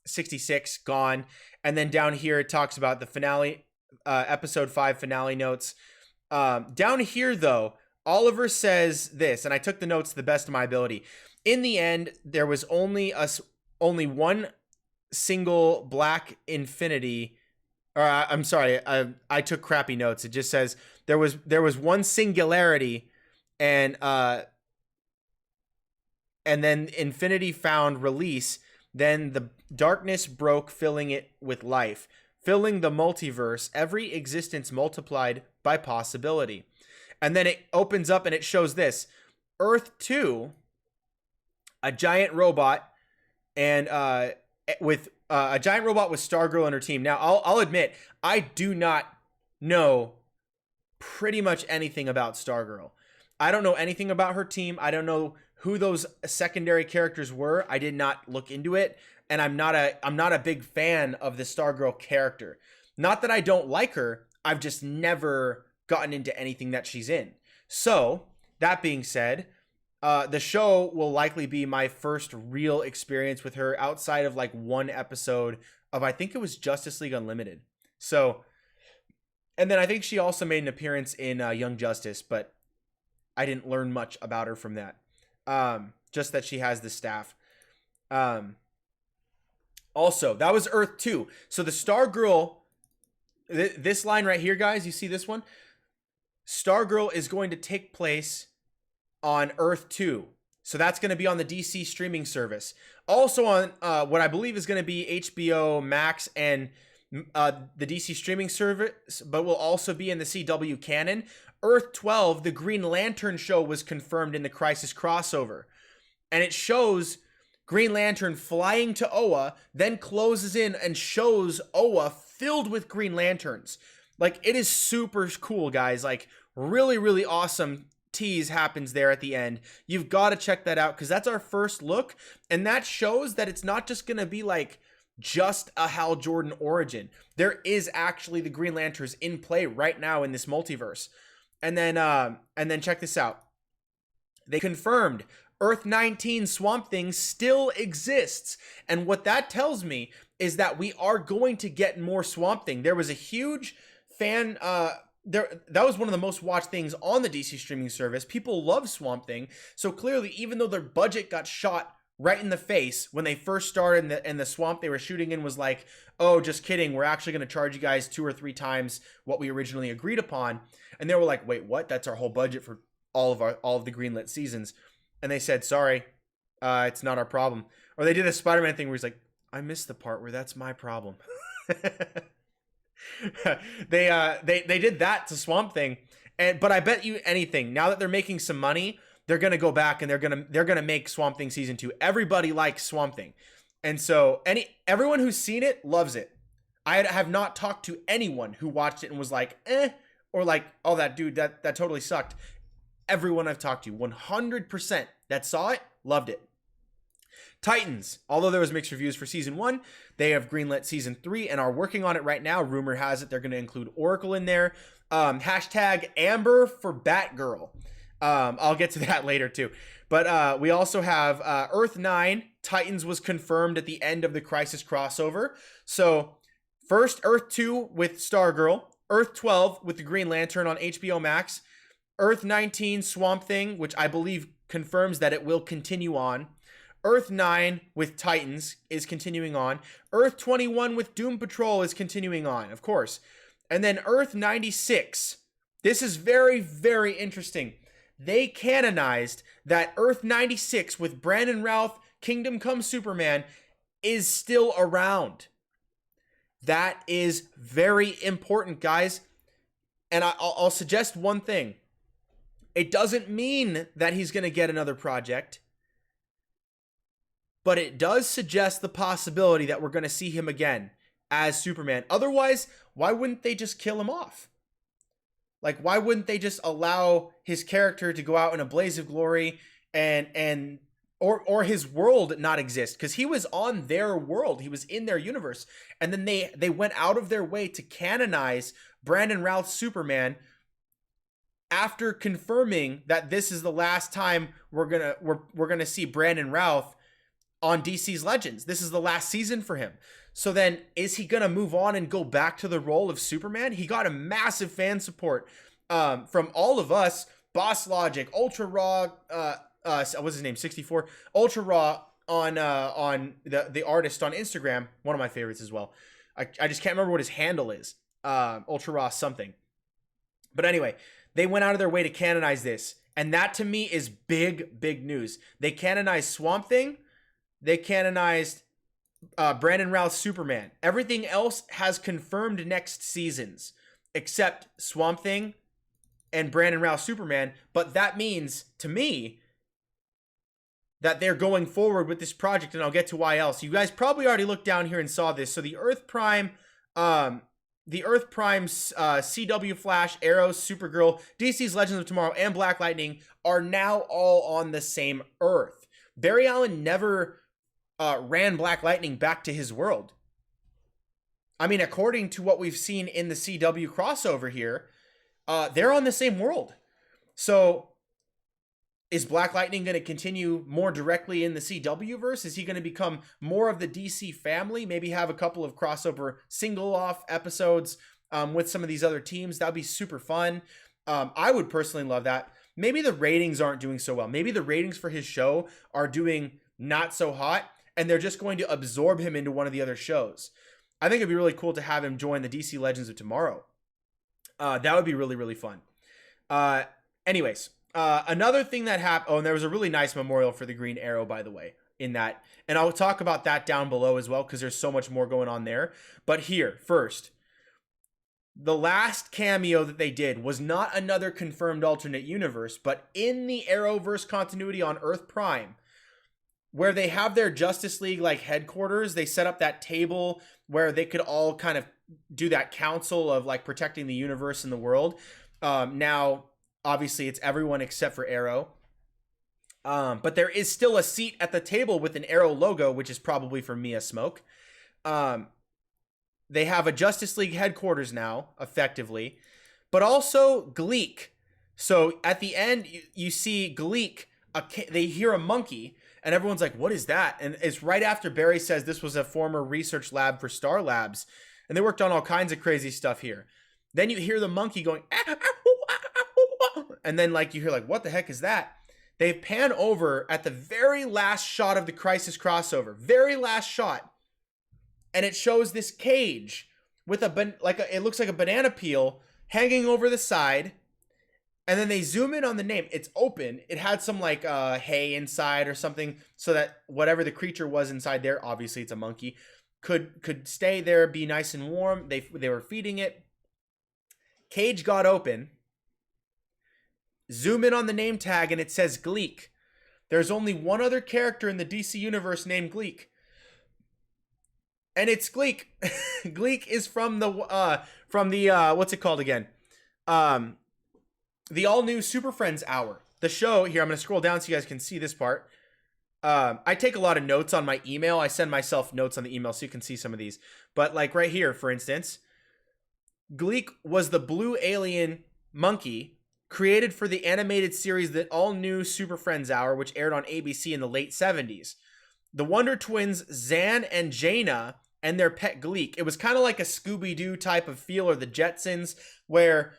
66 gone. And then down here it talks about the finale, episode 5 finale notes. Down here, though, Oliver says this, and I took the notes to the best of my ability. In the end, there was only one single black infinity. Or I'm sorry, I took crappy notes. It just says there was one singularity, and then infinity found release. Then the darkness broke, filling it with life, filling the multiverse. Every existence multiplied by possibility. And then it opens up and it shows this. Earth 2, a giant robot, and with a giant robot with Stargirl and her team. Now, I'll admit, I do not know pretty much anything about Stargirl. I don't know anything about her team. I don't know who those secondary characters were. I did not look into it, and I'm not a big fan of the Stargirl character. Not that I don't like her. I've just never gotten into anything that she's in. So that being said, the show will likely be my first real experience with her outside of like one episode of, I think it was Justice League Unlimited. So, and then I think she also made an appearance in Young Justice, but I didn't learn much about her from that. Just that she has the staff. Also, that was Earth 2. So the Stargirl, this line right here, guys, you see this one? Stargirl is going to take place on Earth 2. So that's going to be on the DC streaming service. Also on what I believe is going to be HBO Max and the DC streaming service, but will also be in the CW canon. Earth 12, the Green Lantern show, was confirmed in the Crisis crossover. And it shows Green Lantern flying to Oa, then closes in and shows Oa filled with Green Lanterns. Like, it is super cool, guys. Like, really, really awesome tease happens there at the end. You've got to check that out because that's our first look. And that shows that it's not just going to be like just a Hal Jordan origin. There is actually the Green Lanterns in play right now in this multiverse. And then check this out. They confirmed Earth 19 Swamp Thing still exists. And what that tells me is that we are going to get more Swamp Thing. There was a huge fan, that was one of the most watched things on the DC streaming service. People love Swamp Thing. So clearly, even though their budget got shot right in the face when they first started and the swamp they were shooting in was like, oh, just kidding, we're actually going to charge you guys 2 or 3 times what we originally agreed upon. And they were like, wait, what? That's our whole budget for all of the greenlit seasons. And they said, sorry, it's not our problem. Or they did a Spider-Man thing where he's like, I missed the part where that's my problem. They did that to Swamp Thing, But I bet you anything, now that they're making some money, they're gonna go back and they're gonna make Swamp Thing season 2. Everybody likes Swamp Thing, and so everyone who's seen it loves it. I have not talked to anyone who watched it and was like, or like, oh, that dude, that totally sucked. Everyone I've talked to, 100% that saw it, loved it. Titans, although there was mixed reviews for season 1, they have greenlit season 3 and are working on it right now. Rumor has it they're going to include Oracle in there. Hashtag Amber for Batgirl. I'll get to that later too. But we also have Earth 9. Titans was confirmed at the end of the Crisis crossover. So first Earth 2 with Stargirl. Earth 12 with the Green Lantern on HBO Max. Earth 19 Swamp Thing, which I believe confirms that it will continue on. Earth 9 with Titans is continuing on. Earth 21 with Doom Patrol is continuing on, of course. And then Earth 96. This is very, very interesting. They canonized that Earth 96 with Brandon Routh, Kingdom Come Superman, is still around. That is very important, guys. And I'll suggest one thing. It doesn't mean that he's going to get another project. But it does suggest the possibility that we're going to see him again as Superman. Otherwise, why wouldn't they just kill him off? Like, why wouldn't they just allow his character to go out in a blaze of glory or his world not exist? Because he was on their world. He was in their universe. And then they went out of their way to canonize Brandon Routh's Superman after confirming that this is the last time we're gonna see Brandon Routh on DC's Legends. This is the last season for him. So then, is he going to move on and go back to the role of Superman? He got a massive fan support from all of us. Boss Logic, Ultra Raw, what's his name? 64. Ultra Raw on the artist on Instagram. One of my favorites as well. I just can't remember what his handle is. Ultra Raw something. But anyway, they went out of their way to canonize this. And that to me is big, big news. They canonized Swamp Thing. They canonized Brandon Routh's Superman. Everything else has confirmed next seasons, except Swamp Thing and Brandon Routh's Superman. But that means, to me, that they're going forward with this project, and I'll get to why else. You guys probably already looked down here and saw this. So the Earth Prime, CW Flash, Arrow, Supergirl, DC's Legends of Tomorrow, and Black Lightning are now all on the same Earth. Barry Allen never ran Black Lightning back to his world. I mean, according to what we've seen in the CW crossover here, they're on the same world. So is Black Lightning going to continue more directly in the CW verse? Is he going to become more of the DC family? Maybe have a couple of crossover single-off episodes with some of these other teams? That would be super fun. I would personally love that. Maybe the ratings aren't doing so well. Maybe the ratings for his show are doing not so hot, and they're just going to absorb him into one of the other shows. I think it'd be really cool to have him join the DC Legends of Tomorrow. That would be really, really fun. Anyways, another thing that happened, oh, and there was a really nice memorial for the Green Arrow, by the way, in that. And I'll talk about that down below as well, because there's so much more going on there. But here, first, the last cameo that they did was not another confirmed alternate universe, but in the Arrowverse continuity on Earth Prime, where they have their Justice League like headquarters. They set up that table where they could all kind of do that council of like protecting the universe and the world. Now, obviously, it's everyone except for Arrow. But there is still a seat at the table with an Arrow logo, which is probably for Mia Smoke. They have a Justice League headquarters now, effectively, but also Gleek. So at the end, you see Gleek, they hear a monkey, and everyone's like, what is that? And it's right after Barry says this was a former research lab for Star Labs, and they worked on all kinds of crazy stuff here. Then you hear the monkey going, and then like you hear like, what the heck is that? They pan over at the very last shot of the Crisis crossover, very last shot, and it shows this cage with it looks like a banana peel hanging over the side. And then they zoom in on the name. It's open. It had some like hay inside or something, so that whatever the creature was inside there, obviously it's a monkey, could stay there, be nice and warm. They were feeding it. Cage got open, zoom in on the name tag and it says Gleek. There's only one other character in the DC universe named Gleek. And it's Gleek. Gleek is from the what's it called again? The all new Super Friends Hour. The show here, I'm going to scroll down so you guys can see this part. I take a lot of notes on my email. I send myself notes on the email so you can see some of these. But like right here, for instance, Gleek was the blue alien monkey created for the animated series The All New Super Friends Hour, which aired on ABC in the late 70s. The Wonder Twins, Zan and Jaina, and their pet Gleek. It was kind of like a Scooby-Doo type of feel, or the Jetsons, where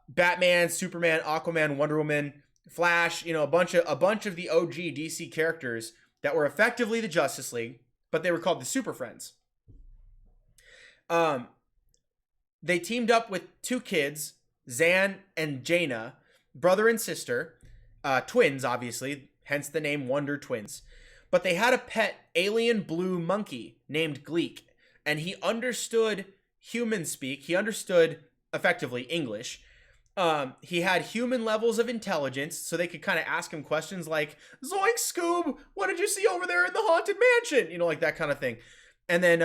Batman, Superman, Aquaman, Wonder Woman, Flash, a bunch of the OG DC characters that were effectively the Justice League, but they were called the Super Friends. They teamed up with two kids, Zan and Jaina, brother and sister, twins, obviously, hence the name Wonder Twins. But they had a pet alien blue monkey named Gleek, and he understood human speak. He understood, effectively, English. He had human levels of intelligence, so they could kind of ask him questions like, Zoink, Scoob, what did you see over there in the Haunted Mansion? Like that kind of thing. And then,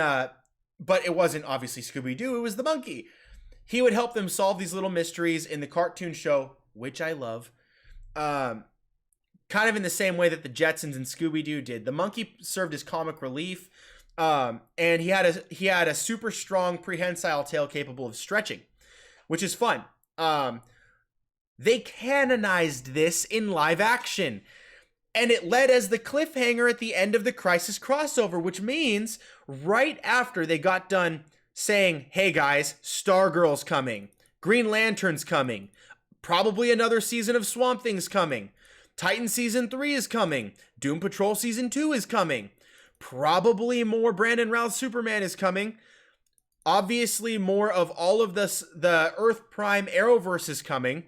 but it wasn't obviously Scooby-Doo, it was the monkey. He would help them solve these little mysteries in the cartoon show, which I love. Kind of in the same way that the Jetsons and Scooby-Doo did. The monkey served as comic relief, and he had a super strong prehensile tail capable of stretching, which is fun. They canonized this in live action, and it led as the cliffhanger at the end of the Crisis crossover, which means right after they got done saying, hey guys, Stargirl's coming, Green Lantern's coming, probably another season of Swamp Thing's coming, Titan Season 3 is coming, Doom Patrol Season 2 is coming, probably more Brandon Routh Superman is coming, obviously more of all of this, the Earth Prime Arrowverse is coming,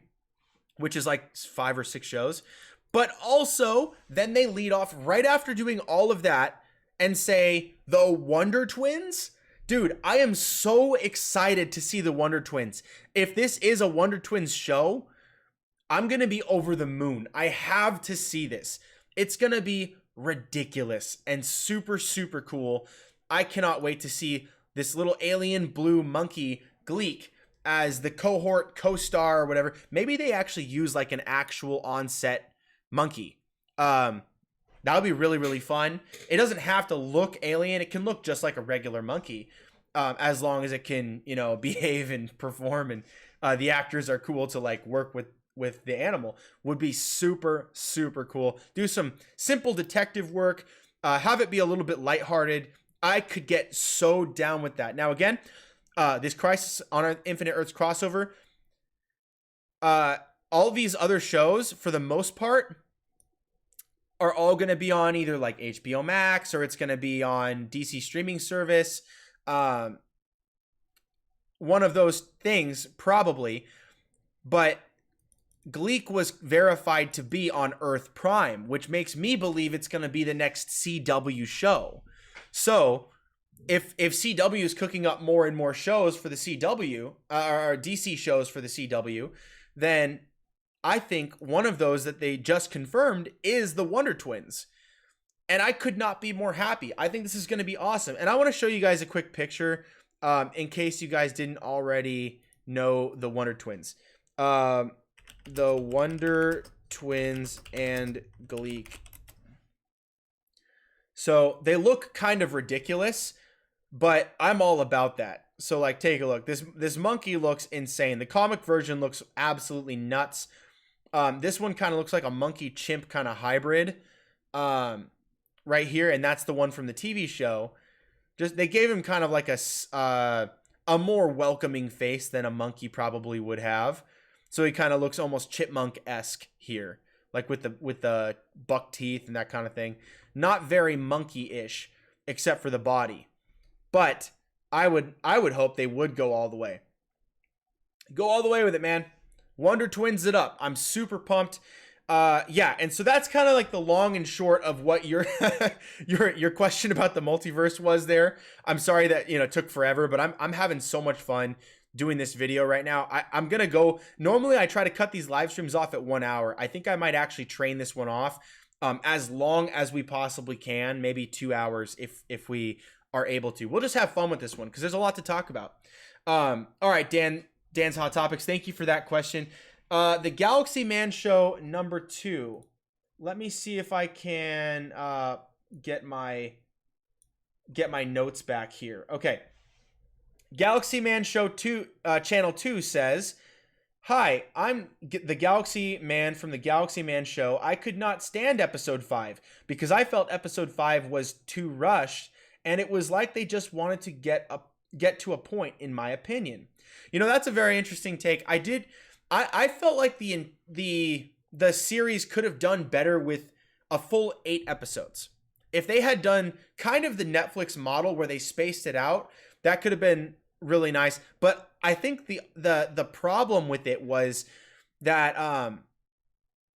which is like 5 or 6 shows, but also then they lead off right after doing all of that and say, the Wonder Twins? Dude, I am so excited to see the Wonder Twins. If this is a Wonder Twins show, I'm going to be over the moon. I have to see this. It's going to be ridiculous and super, super cool. I cannot wait to see this little alien blue monkey, Gleek, as the cohort, co-star, or whatever. Maybe they actually use like an actual on-set monkey. That would be really, really fun. It doesn't have to look alien. It can look just like a regular monkey, as long as it can, behave and perform, and the actors are cool to like work with the animal. Would be super, super cool. Do some simple detective work. Have it be a little bit lighthearted. I could get so down with that. Now, again, this Crisis on Infinite Earths crossover, all these other shows, for the most part, are all going to be on either like HBO Max, or it's going to be on DC streaming service. One of those things, probably. But Gleek was verified to be on Earth Prime, which makes me believe it's going to be the next CW show. So if CW is cooking up more and more shows for the CW, or DC shows for the CW, then I think one of those that they just confirmed is the Wonder Twins. And I could not be more happy. I think this is going to be awesome. And I want to show you guys a quick picture in case you guys didn't already know the Wonder Twins. The Wonder Twins and Gleek. So they look kind of ridiculous, but I'm all about that. So like, take a look. This monkey looks insane. The comic version looks absolutely nuts. This one kind of looks like a monkey chimp kind of hybrid right here, and that's the one from the TV show. Just they gave him kind of like a more welcoming face than a monkey probably would have. So he kind of looks almost chipmunk-esque here, like with the buck teeth and that kind of thing. Not very monkey-ish, except for the body. But I would hope they would go all the way. Go all the way with it, man. Wonder Twins it up. I'm super pumped. Yeah, and so that's kind of like the long and short of what your your question about the multiverse was there. I'm sorry that, it took forever, but I'm having so much fun doing this video right now. I'm gonna go. Normally, I try to cut these live streams off at 1 hour. I think I might actually train this one off as long as we possibly can, maybe 2 hours if we are able to. We'll just have fun with this one because there's a lot to talk about. All right, Dan's Hot Topics. Thank you for that question. The Galaxy Man show number 2. Let me see if I can get my notes back here. Okay. Galaxy Man show 2 channel 2 says, "Hi, I'm the Galaxy Man from the Galaxy Man show. I could not stand episode 5 because I felt episode 5 was too rushed and it was like they just wanted to get to a point, in my opinion." You know, that's a very interesting take. I felt like the series could have done better with a full 8 episodes. If they had done kind of the Netflix model where they spaced it out, that could have been really nice. But I think the problem with it was that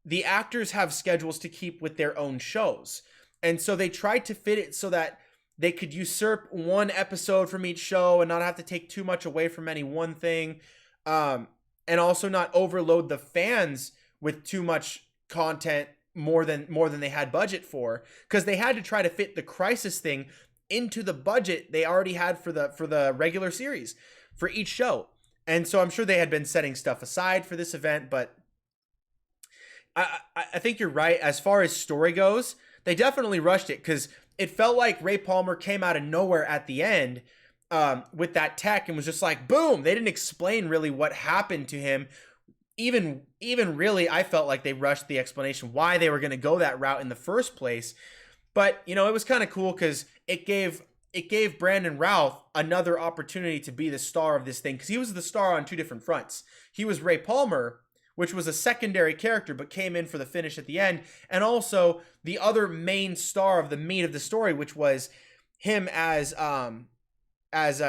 the actors have schedules to keep with their own shows. And so they tried to fit it so that they could usurp one episode from each show and not have to take too much away from any one thing. And also not overload the fans with too much content more than they had budget for, because they had to try to fit the Crisis thing into the budget they already had for the regular series for each show. And so I'm sure they had been setting stuff aside for this event, but I think you're right. As far as story goes, they definitely rushed it because it felt like Ray Palmer came out of nowhere at the end with that tech and was just like, boom. They didn't explain really what happened to him. Even really, I felt like they rushed the explanation why they were going to go that route in the first place. But, you know, it was kind of cool because it gave Brandon Routh another opportunity to be the star of this thing, because he was the star on 2 different fronts. He was Ray Palmer, which was a secondary character but came in for the finish at the end, and also the other main star of the meat of the story, which was him as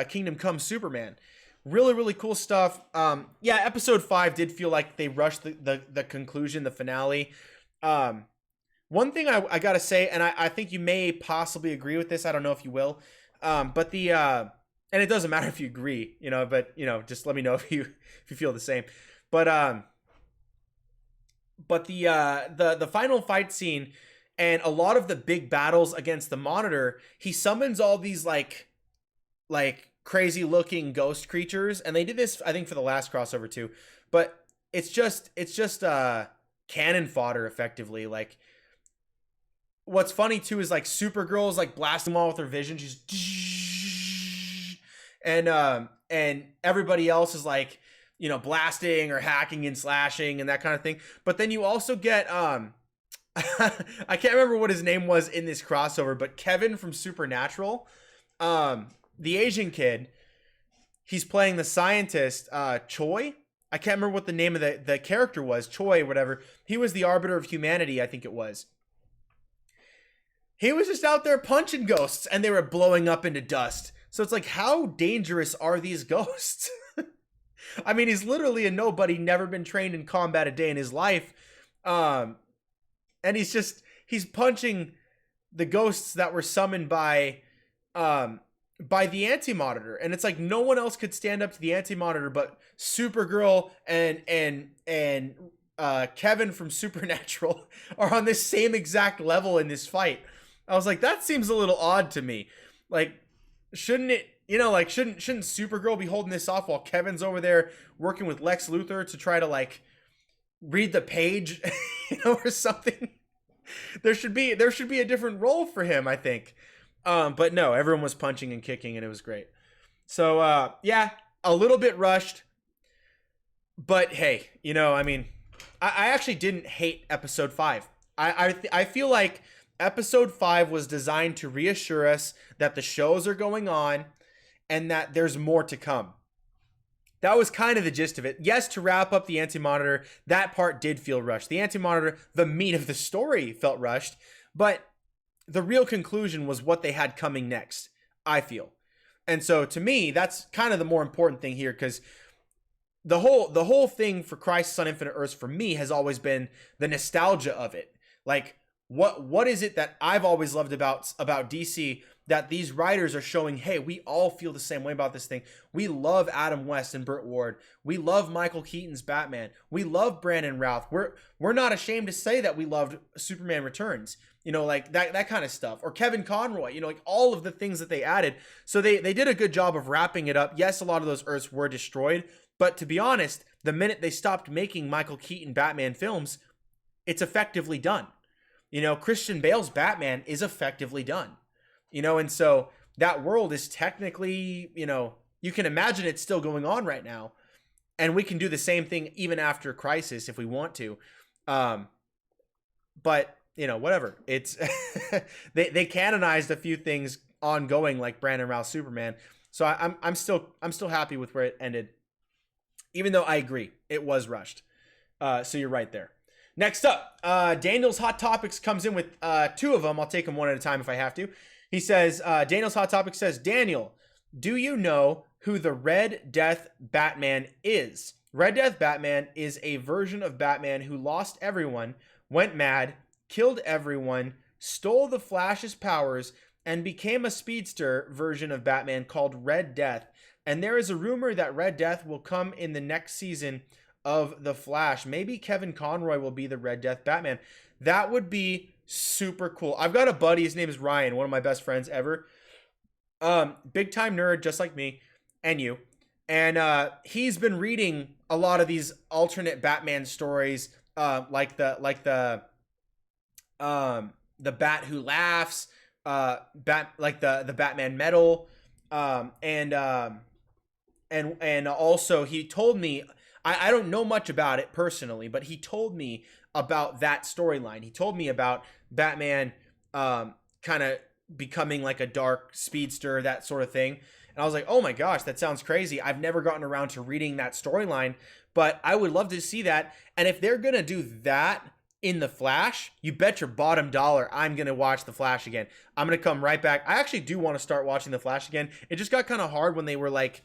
Kingdom Come Superman. Really, really cool stuff. Yeah, episode 5 did feel like they rushed the conclusion, the finale. One thing I gotta say, and I think you may possibly agree with this, I don't know if you will, but and it doesn't matter if you agree, you know, but, you know, just let me know if you feel the same. But the final fight scene and a lot of the big battles against the Monitor, he summons all these like crazy looking ghost creatures, and they did this I think for the last crossover too, but it's just cannon fodder effectively. Like, what's funny too is like Supergirl's like blasting them all with her vision, she's and everybody else is like, you know, blasting or hacking and slashing and that kind of thing. But then you also get I can't remember what his name was in this crossover, but Kevin from Supernatural, the Asian kid, he's playing the scientist, Choi. I can't remember what the name of the character was, Choi, whatever. He was the Arbiter of Humanity, I think it was. He was just out there punching ghosts and they were blowing up into dust. So it's like, how dangerous are these ghosts? I mean, he's literally a nobody, never been trained in combat a day in his life. And he's punching the ghosts that were summoned by the Anti-Monitor. And it's like, no one else could stand up to the Anti-Monitor but Supergirl and Kevin from Supernatural are on this same exact level in this fight. I was like, that seems a little odd to me. Like, shouldn't it, you know, like, shouldn't Supergirl be holding this off while Kevin's over there working with Lex Luthor to try to like read the page, you know, or something? There should be a different role for him, I think. But no, everyone was punching and kicking and it was great. So, yeah, a little bit rushed, but hey, you know, I mean, I actually didn't hate episode 5. I feel like episode 5 was designed to reassure us that the shows are going on and that there's more to come. That was kind of the gist of it. Yes, to wrap up the Anti-Monitor, that part did feel rushed. The Anti-Monitor, the meat of the story, felt rushed, but the real conclusion was what they had coming next, I feel. And so to me, that's kind of the more important thing here, because the whole thing for Crisis on Infinite Earths for me has always been the nostalgia of it. Like, what is it that I've always loved about DC that these writers are showing, hey, we all feel the same way about this thing. We love Adam West and Burt Ward. We love Michael Keaton's Batman. We love Brandon Routh. We're not ashamed to say that we loved Superman Returns, like that kind of stuff. Or Kevin Conroy, like all of the things that they added. So they did a good job of wrapping it up. Yes, a lot of those Earths were destroyed, but to be honest, the minute they stopped making Michael Keaton Batman films, it's effectively done. Christian Bale's Batman is effectively done. And so that world is technically, you can imagine it's still going on right now. And we can do the same thing even after Crisis if we want to. But, whatever. It's they canonized a few things ongoing, like Brandon Routh Superman. So I'm still happy with where it ended. Even though I agree, it was rushed. So you're right there. Next up, Daniel's Hot Topics comes in with two of them. I'll take them one at a time if I have to. He says, Daniel's Hot Topic says, Daniel, do you know who the Red Death Batman is? Red Death Batman is a version of Batman who lost everyone, went mad, killed everyone, stole the Flash's powers, and became a speedster version of Batman called Red Death. And there is a rumor that Red Death will come in the next season of The Flash. Maybe Kevin Conroy will be the Red Death Batman. That would be super cool. I've got a buddy, his name is Ryan, one of my best friends ever. Big time nerd, just like me and you. And he's been reading a lot of these alternate Batman stories, like the Bat Who Laughs, like the Batman Metal, and also he told me, I don't know much about it personally, but he told me about that storyline. He told me about Batman kind of becoming like a dark speedster, that sort of thing. And I was like, oh my gosh, that sounds crazy. I've never gotten around to reading that storyline, but I would love to see that. And if they're going to do that in The Flash, you bet your bottom dollar I'm going to watch The Flash again. I'm going to come right back. I actually do want to start watching The Flash again. It just got kind of hard when they were like,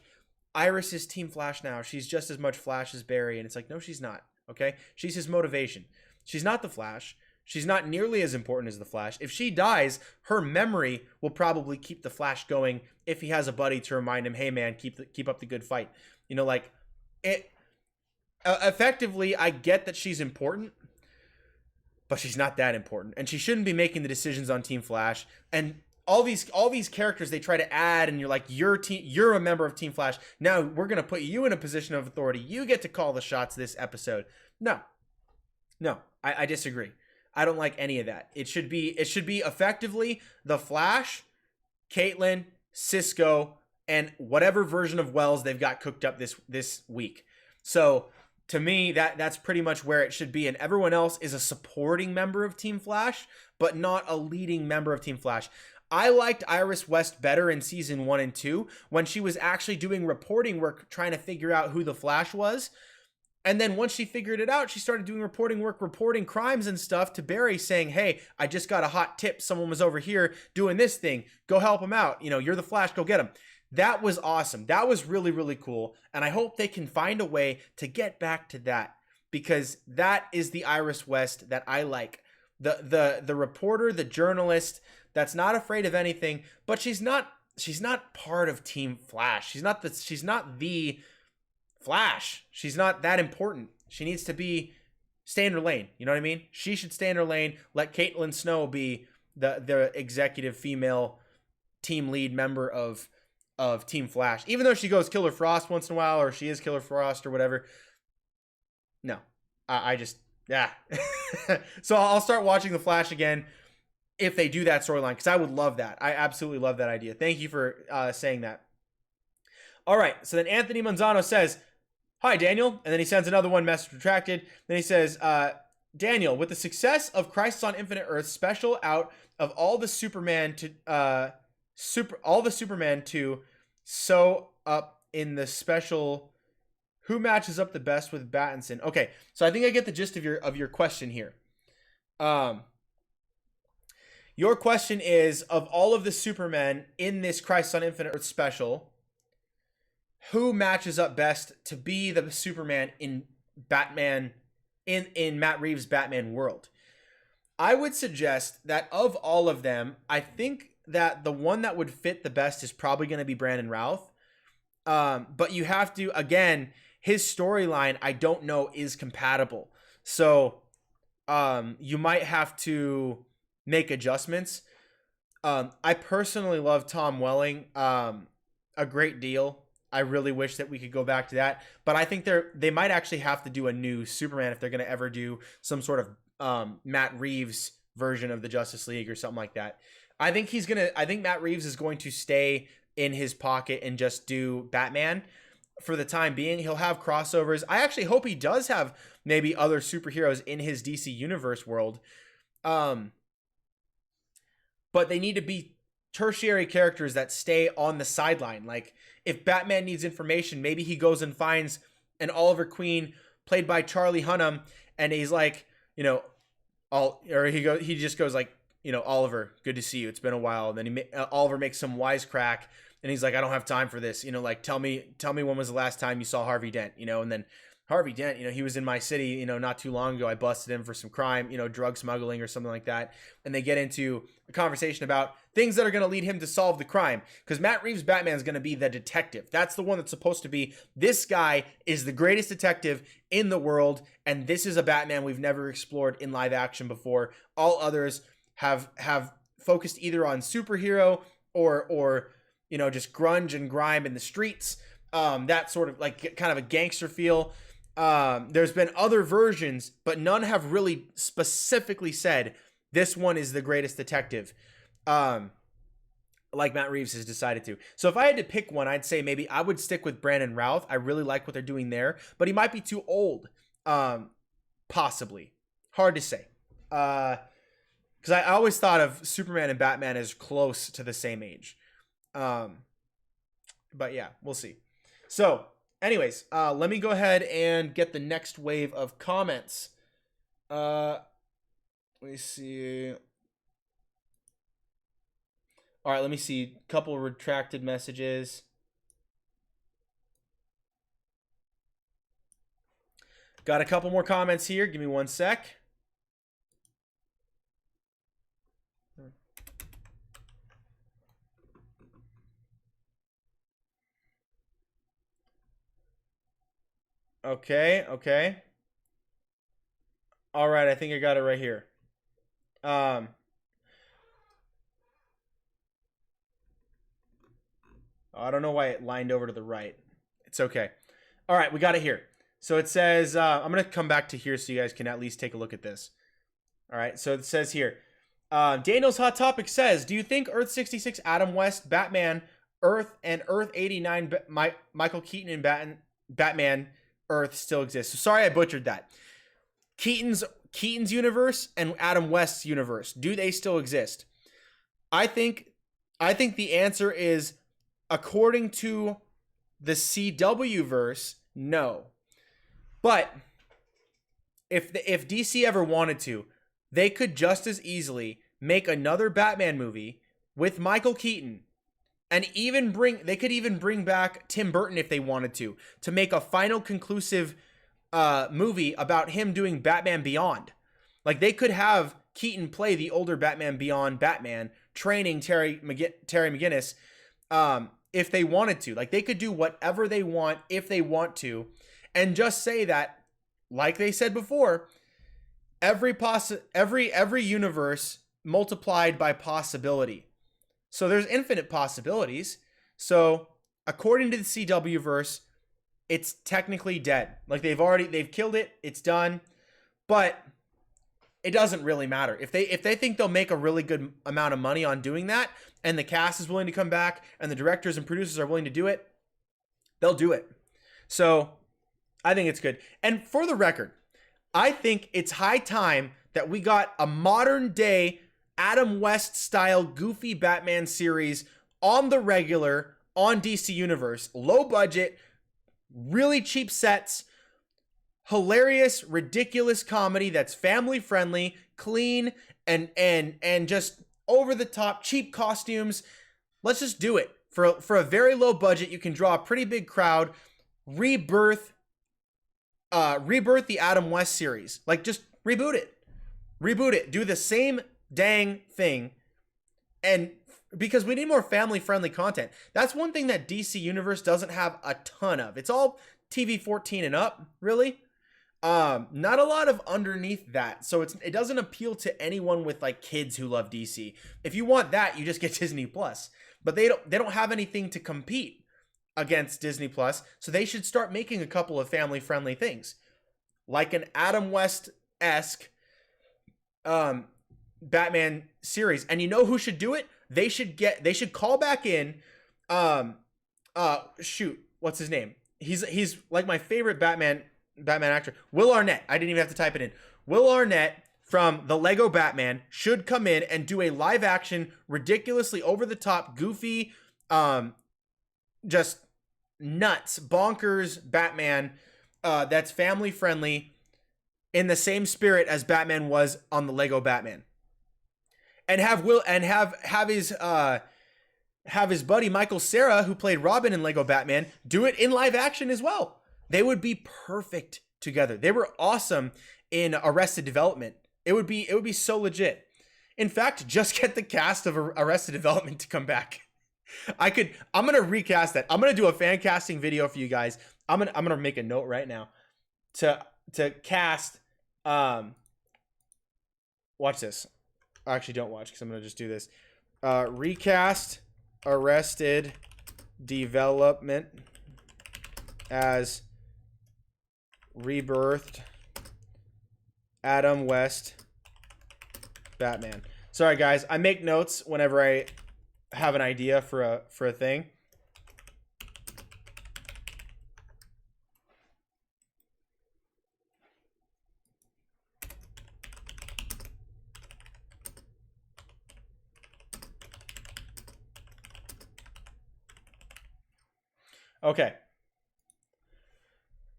Iris is Team Flash now. She's just as much Flash as Barry. And it's like, no, she's not. Okay? She's his motivation. She's not the Flash. She's not nearly as important as the Flash. If she dies, her memory will probably keep the Flash going if he has a buddy to remind him, hey man, keep up the good fight. Effectively, I get that she's important, but she's not that important. And she shouldn't be making the decisions on Team Flash. And all these characters they try to add, and you're like, you're a member of Team Flash. Now we're going to put you in a position of authority. You get to call the shots this episode. No, I disagree. I don't like any of that. It should be effectively the Flash, Caitlin, Cisco, and whatever version of Wells they've got cooked up this week. So to me, that's pretty much where it should be. And everyone else is a supporting member of Team Flash, but not a leading member of Team Flash. I liked Iris West better in season 1 and 2 when she was actually doing reporting work, trying to figure out who the Flash was. And then once she figured it out, she started doing reporting work, reporting crimes and stuff to Barry, saying, hey, I just got a hot tip. Someone was over here doing this thing. Go help him out. You're the Flash. Go get him. That was awesome. That was really, really cool. And I hope they can find a way to get back to that, because that is the Iris West that I like. The reporter, the journalist that's not afraid of anything, but she's not part of Team Flash. She's not the Flash. She's not that important. She needs to stay in her lane. You know what I mean? She should stay in her lane. Let Caitlin Snow be the executive female team lead member of Team Flash. Even though she goes Killer Frost once in a while, or she is Killer Frost or whatever. No, I just, yeah. So I'll start watching The Flash again if they do that storyline, because I would love that. I absolutely love that idea. Thank you for saying that. All right, so then Anthony Manzano says, hi, Daniel. And then he sends another one, message retracted. Then he says, Daniel, with the success of Crisis on Infinite Earths special out of all the Superman to sew up in the special, who matches up the best with Battinson? Okay, so I think I get the gist of your question here. Your question is, of all of the Supermen in this Crisis on Infinite Earths special, who matches up best to be the Superman in Batman, in Matt Reeves' Batman world? I would suggest that of all of them, I think that the one that would fit the best is probably going to be Brandon Routh. But you have to, again, his storyline, I don't know, is compatible. So you might have to make adjustments. I personally love Tom Welling a great deal. I really wish that we could go back to that. But I think they might actually have to do a new Superman if they're going to ever do some sort of Matt Reeves version of the Justice League or something like that. I think Matt Reeves is going to stay in his pocket and just do Batman for the time being. He'll have crossovers. I actually hope he does have maybe other superheroes in his DC Universe world. But they need to be tertiary characters that stay on the sideline. Like, if Batman needs information, maybe he goes and finds an Oliver Queen played by Charlie Hunnam, and he's like, you know, he just goes like, you know, Oliver, good to see you. It's been a while. And then Oliver makes some wisecrack, and he's like, I don't have time for this. You know, like, tell me when was the last time you saw Harvey Dent, you know? And then Harvey Dent, you know, he was in my city, you know, not too long ago. I busted him for some crime, you know, drug smuggling or something like that. And they get into a conversation about things that are going to lead him to solve the crime. Because Matt Reeves' Batman is going to be the detective. That's the one that's supposed to be, this guy is the greatest detective in the world. And this is a Batman we've never explored in live action before. All others have focused either on superhero or you know, just grunge and grime in the streets. That sort of like kind of a gangster feel. There's been other versions, but none have really specifically said this one is the greatest detective, like Matt Reeves has decided to. So if I had to pick one, I'd say maybe I would stick with Brandon Routh. I really like what they're doing there, but he might be too old, possibly. Hard to say. Because I always thought of Superman and Batman as close to the same age. But yeah, we'll see. So anyways, let me go ahead and get the next wave of comments. Let me see. All right, let me see. Couple retracted messages. Got a couple more comments here. Give me one sec. Okay. All right, I think I got it right here. I don't know why it lined over to the right. It's okay. All right, we got it here. So it says, I'm going to come back to here so you guys can at least take a look at this. All right, so it says here, Daniel's Hot Topic says, do you think Earth 66 Adam West, Batman, Earth, and Earth 89 Michael Keaton and Batman Earth still exists? So sorry I butchered that. Keaton's universe and Adam West's universe, do they still exist? I think the answer is, according to the CW verse, no. But if DC ever wanted to, they could just as easily make another Batman movie with Michael Keaton, and they could even bring back Tim Burton if they wanted to make a final conclusive movie about him doing Batman Beyond. Like, they could have Keaton play the older Batman Beyond Batman, training Terry McGinnis, if they wanted to. Like, they could do whatever they want if they want to, and just say that, like they said before, every universe multiplied by possibility. So there's infinite possibilities. So according to the CW verse, it's technically dead. Like, they've killed it. It's done. But it doesn't really matter. If they think they'll make a really good amount of money on doing that, and the cast is willing to come back, and the directors and producers are willing to do it, they'll do it. So I think it's good. And for the record, I think it's high time that we got a modern day Adam West style goofy Batman series on the regular on DC Universe. Low budget, really cheap sets, hilarious, ridiculous comedy that's family friendly, clean, and just over the top, cheap costumes. Let's just do it. For a very low budget, you can draw a pretty big crowd, rebirth the Adam West series. Like, just reboot it. Do the same dang thing and because we need more family-friendly content. That's one thing that DC Universe doesn't have a ton of. It's all TV 14 and up, really. Not a lot of underneath that. So it doesn't appeal to anyone with like kids who love DC. If you want that, you just get Disney Plus. But they don't have anything to compete against Disney Plus. So they should start making a couple of family-friendly things. Like an Adam West-esque Batman series. And you know who should do it? They should call back in shoot, what's his name? He's like my favorite Batman actor. Will Arnett. I didn't even have to type it in. Will Arnett from the Lego Batman should come in and do a live action, ridiculously over the top, goofy, just nuts, bonkers Batman that's family friendly in the same spirit as Batman was on the Lego Batman. And have his buddy Michael Cera, who played Robin in Lego Batman, do it in live action as well. They would be perfect together. They were awesome in Arrested Development. It would be so legit. In fact, just get the cast of Arrested Development to come back. I'm gonna recast that. I'm gonna do a fan casting video for you guys. I'm gonna make a note right now to cast. Watch this. Actually, don't watch because I'm gonna just do this. Recast Arrested Development as rebirthed Adam West Batman. Sorry guys, I make notes whenever I have an idea for a thing. Okay.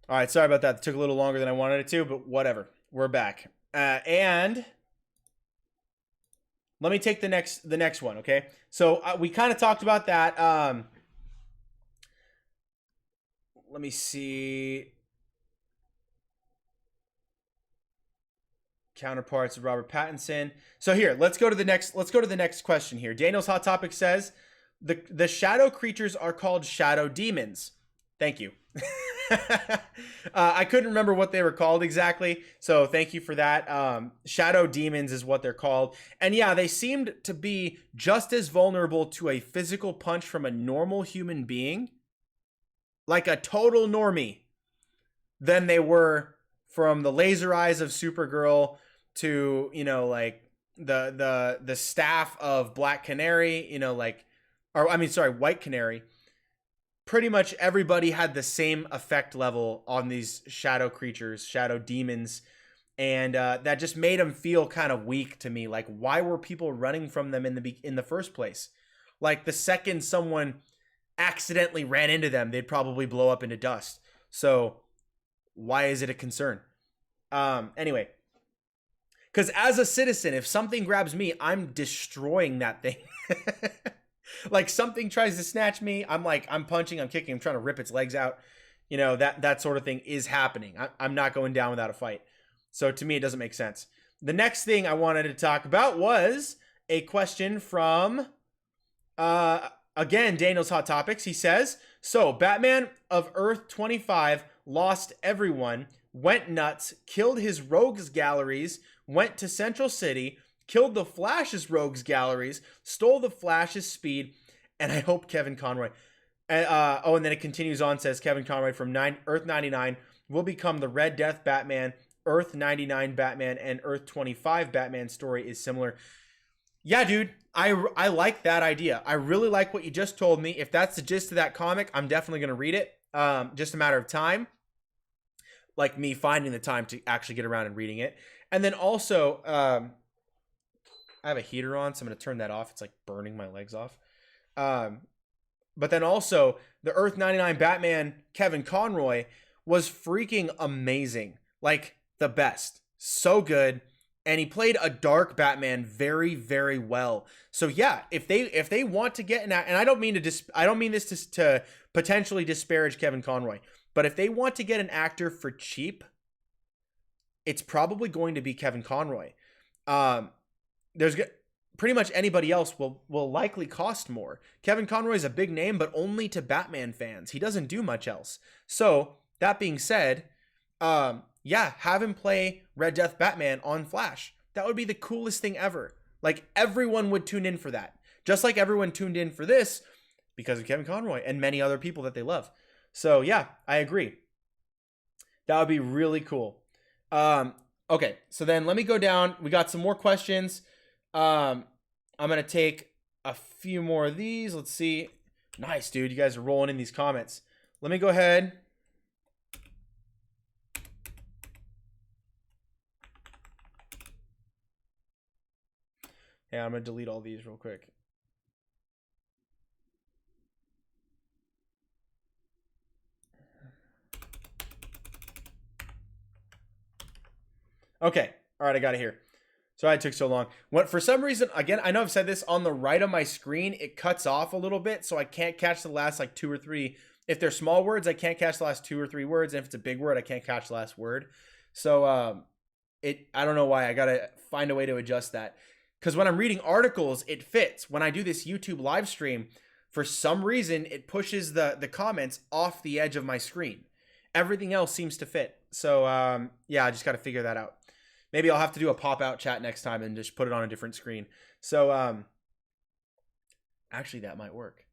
All right, sorry about that. It took a little longer than I wanted it to, but whatever. We're back. And let me take the next one, okay? So we kind of talked about that. Let me see. Counterparts of Robert Pattinson. So here, let's go to the next question here. Daniel's Hot Topic says the shadow creatures are called shadow demons. Thank you. I couldn't remember what they were called exactly, so thank you for that. Shadow demons is what they're called. And yeah, they seemed to be just as vulnerable to a physical punch from a normal human being, like a total normie, than they were from the laser eyes of Supergirl to, you know, like the staff of Black Canary, you know, like, or I mean, sorry, White Canary. Pretty much everybody had the same effect level on these shadow creatures, shadow demons, and that just made them feel kind of weak to me. Like, why were people running from them in the first place? Like, the second someone accidentally ran into them, they'd probably blow up into dust. So, why is it a concern? Anyway, because as a citizen, if something grabs me, I'm destroying that thing. Like, something tries to snatch me, I'm punching, I'm kicking, I'm trying to rip its legs out. You know, that sort of thing is happening. I'm not going down without a fight. So to me, it doesn't make sense. The next thing I wanted to talk about was a question from, again, Daniel's Hot Topics. He says, so Batman of Earth 25 lost everyone, went nuts, killed his rogues galleries, went to Central City, killed the Flash's rogues galleries, stole the Flash's speed, and I hope Kevin Conroy. And then it continues on, says Kevin Conroy from Earth 99 will become the Red Death Batman, Earth 99 Batman, and Earth 25 Batman story is similar. Yeah, dude, I like that idea. I really like what you just told me. If that's the gist of that comic, I'm definitely going to read it. Just a matter of time. Like me finding the time to actually get around and reading it. And then also, I have a heater on, so I'm going to turn that off. It's like burning my legs off. But then also, the Earth 99 Batman, Kevin Conroy, was freaking amazing. Like, the best. So good. And he played a dark Batman very, very well. So yeah, if they want to get and I don't mean this to potentially disparage Kevin Conroy, but if they want to get an actor for cheap, it's probably going to be Kevin Conroy. pretty much anybody else will likely cost more. Kevin Conroy is a big name, but only to Batman fans. He doesn't do much else. So that being said, yeah, have him play Red Death Batman on Flash. That would be the coolest thing ever. Like, everyone would tune in for that. Just like everyone tuned in for this because of Kevin Conroy and many other people that they love. So yeah, I agree. That would be really cool. Okay, so then let me go down. We got some more questions. I'm going to take a few more of these. Let's see. Nice, dude. You guys are rolling in these comments. Let me go ahead. Yeah, I'm going to delete all these real quick. Okay. All right, I got it here. Sorry it took so long. For some reason, again, I know I've said this, on the right of my screen, it cuts off a little bit, so I can't catch the last like 2 or 3. If they're small words, I can't catch the last 2 or 3 words. And if it's a big word, I can't catch the last word. So I don't know why. I got to find a way to adjust that. Because when I'm reading articles, it fits. When I do this YouTube live stream, for some reason, it pushes the comments off the edge of my screen. Everything else seems to fit. So yeah, I just got to figure that out. Maybe I'll have to do a pop-out chat next time and just put it on a different screen. So actually, that might work.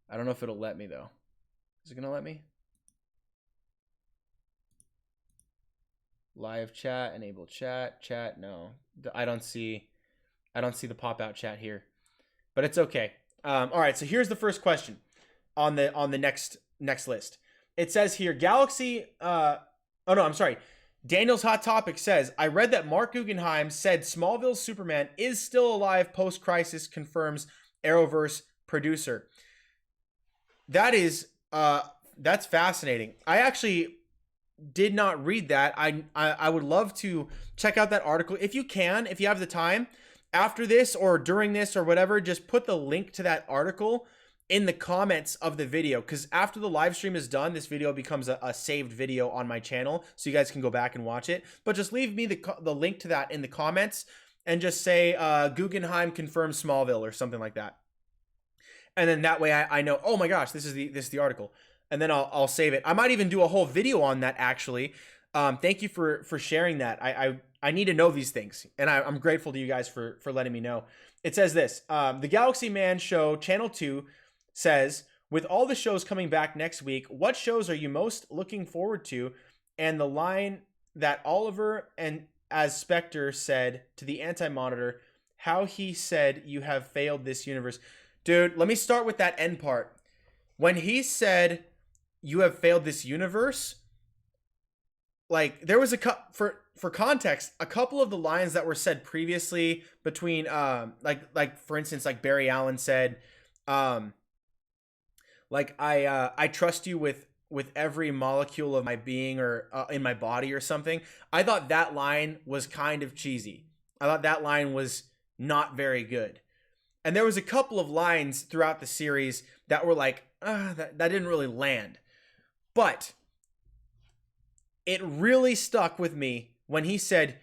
I don't know if it'll let me, though. Is it going to let me? Live chat, enable chat, no. I don't see the pop-out chat here. But it's okay. All right, so here's the first question on the next list. It says here, Galaxy Daniel's Hot Topic says, I read that Mark Guggenheim said Smallville's Superman is still alive post-crisis, confirms Arrowverse producer. That's fascinating. I actually did not read that. I would love to check out that article. If you have the time, after this or during this or whatever, just put the link to that article in the comments of the video, because after the live stream is done, this video becomes a saved video on my channel, so you guys can go back and watch it. But just leave me the link to that in the comments and just say Guggenheim confirms Smallville or something like that. And then that way I know, oh my gosh, this is the article. And then I'll save it. I might even do a whole video on that, actually. Thank you for sharing that. I need to know these things, and I'm grateful to you guys for letting me know. It says this, the Galaxy Man Show Channel 2 says, with all the shows coming back next week, what shows are you most looking forward to? And the line that Oliver and as Spectre said to the Anti-Monitor, how he said you have failed this universe. Dude, let me start with that end part. When he said you have failed this universe, like, there was for context, a couple of the lines that were said previously between like for instance, like Barry Allen said, like I trust you with every molecule of my being or in my body or something. I thought that line was kind of cheesy. I thought that line was not very good. And there was a couple of lines throughout the series that were like, that didn't really land. But it really stuck with me when he said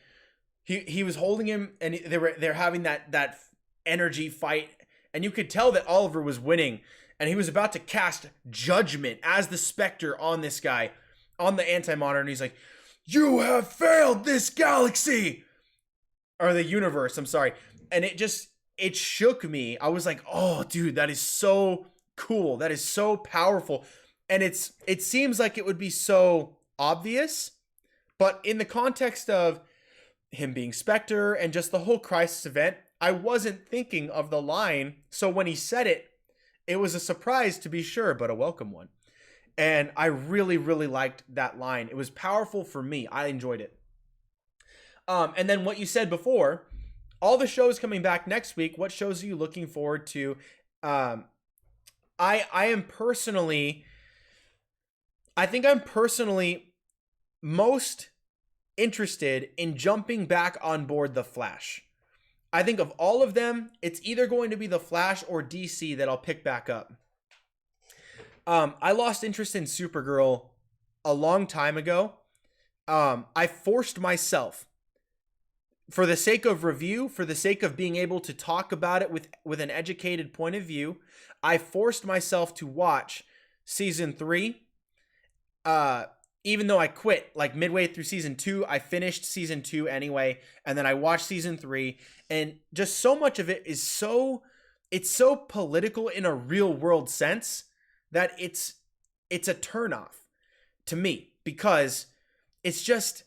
he was holding him and they're having that energy fight, and you could tell that Oliver was winning, and he was about to cast judgment as the Spectre on this guy, on the Anti-Monitor, and he's like, you have failed this galaxy, or the universe, I'm sorry. And it shook me. I was like, oh dude, that is so cool. That is so powerful. And it seems like it would be so obvious, but in the context of him being Spectre and just the whole Crisis event, I wasn't thinking of the line. So when he said it, it was a surprise to be sure, but a welcome one. And I really, really liked that line. It was powerful for me. I enjoyed it. And then what you said before, all the shows coming back next week, what shows are you looking forward to? I am personally, I think I'm personally most interested in jumping back on board The Flash. I think of all of them, it's either going to be The Flash or DC that I'll pick back up. I lost interest in Supergirl a long time ago. I forced myself for the sake of review, for the sake of being able to talk about it with an educated point of view, I forced myself to watch season 3. Even though I quit like midway through season 2, I finished season 2 anyway, and then I watched season 3, and just so much of it is it's so political in a real world sense that it's a turnoff to me, because it's just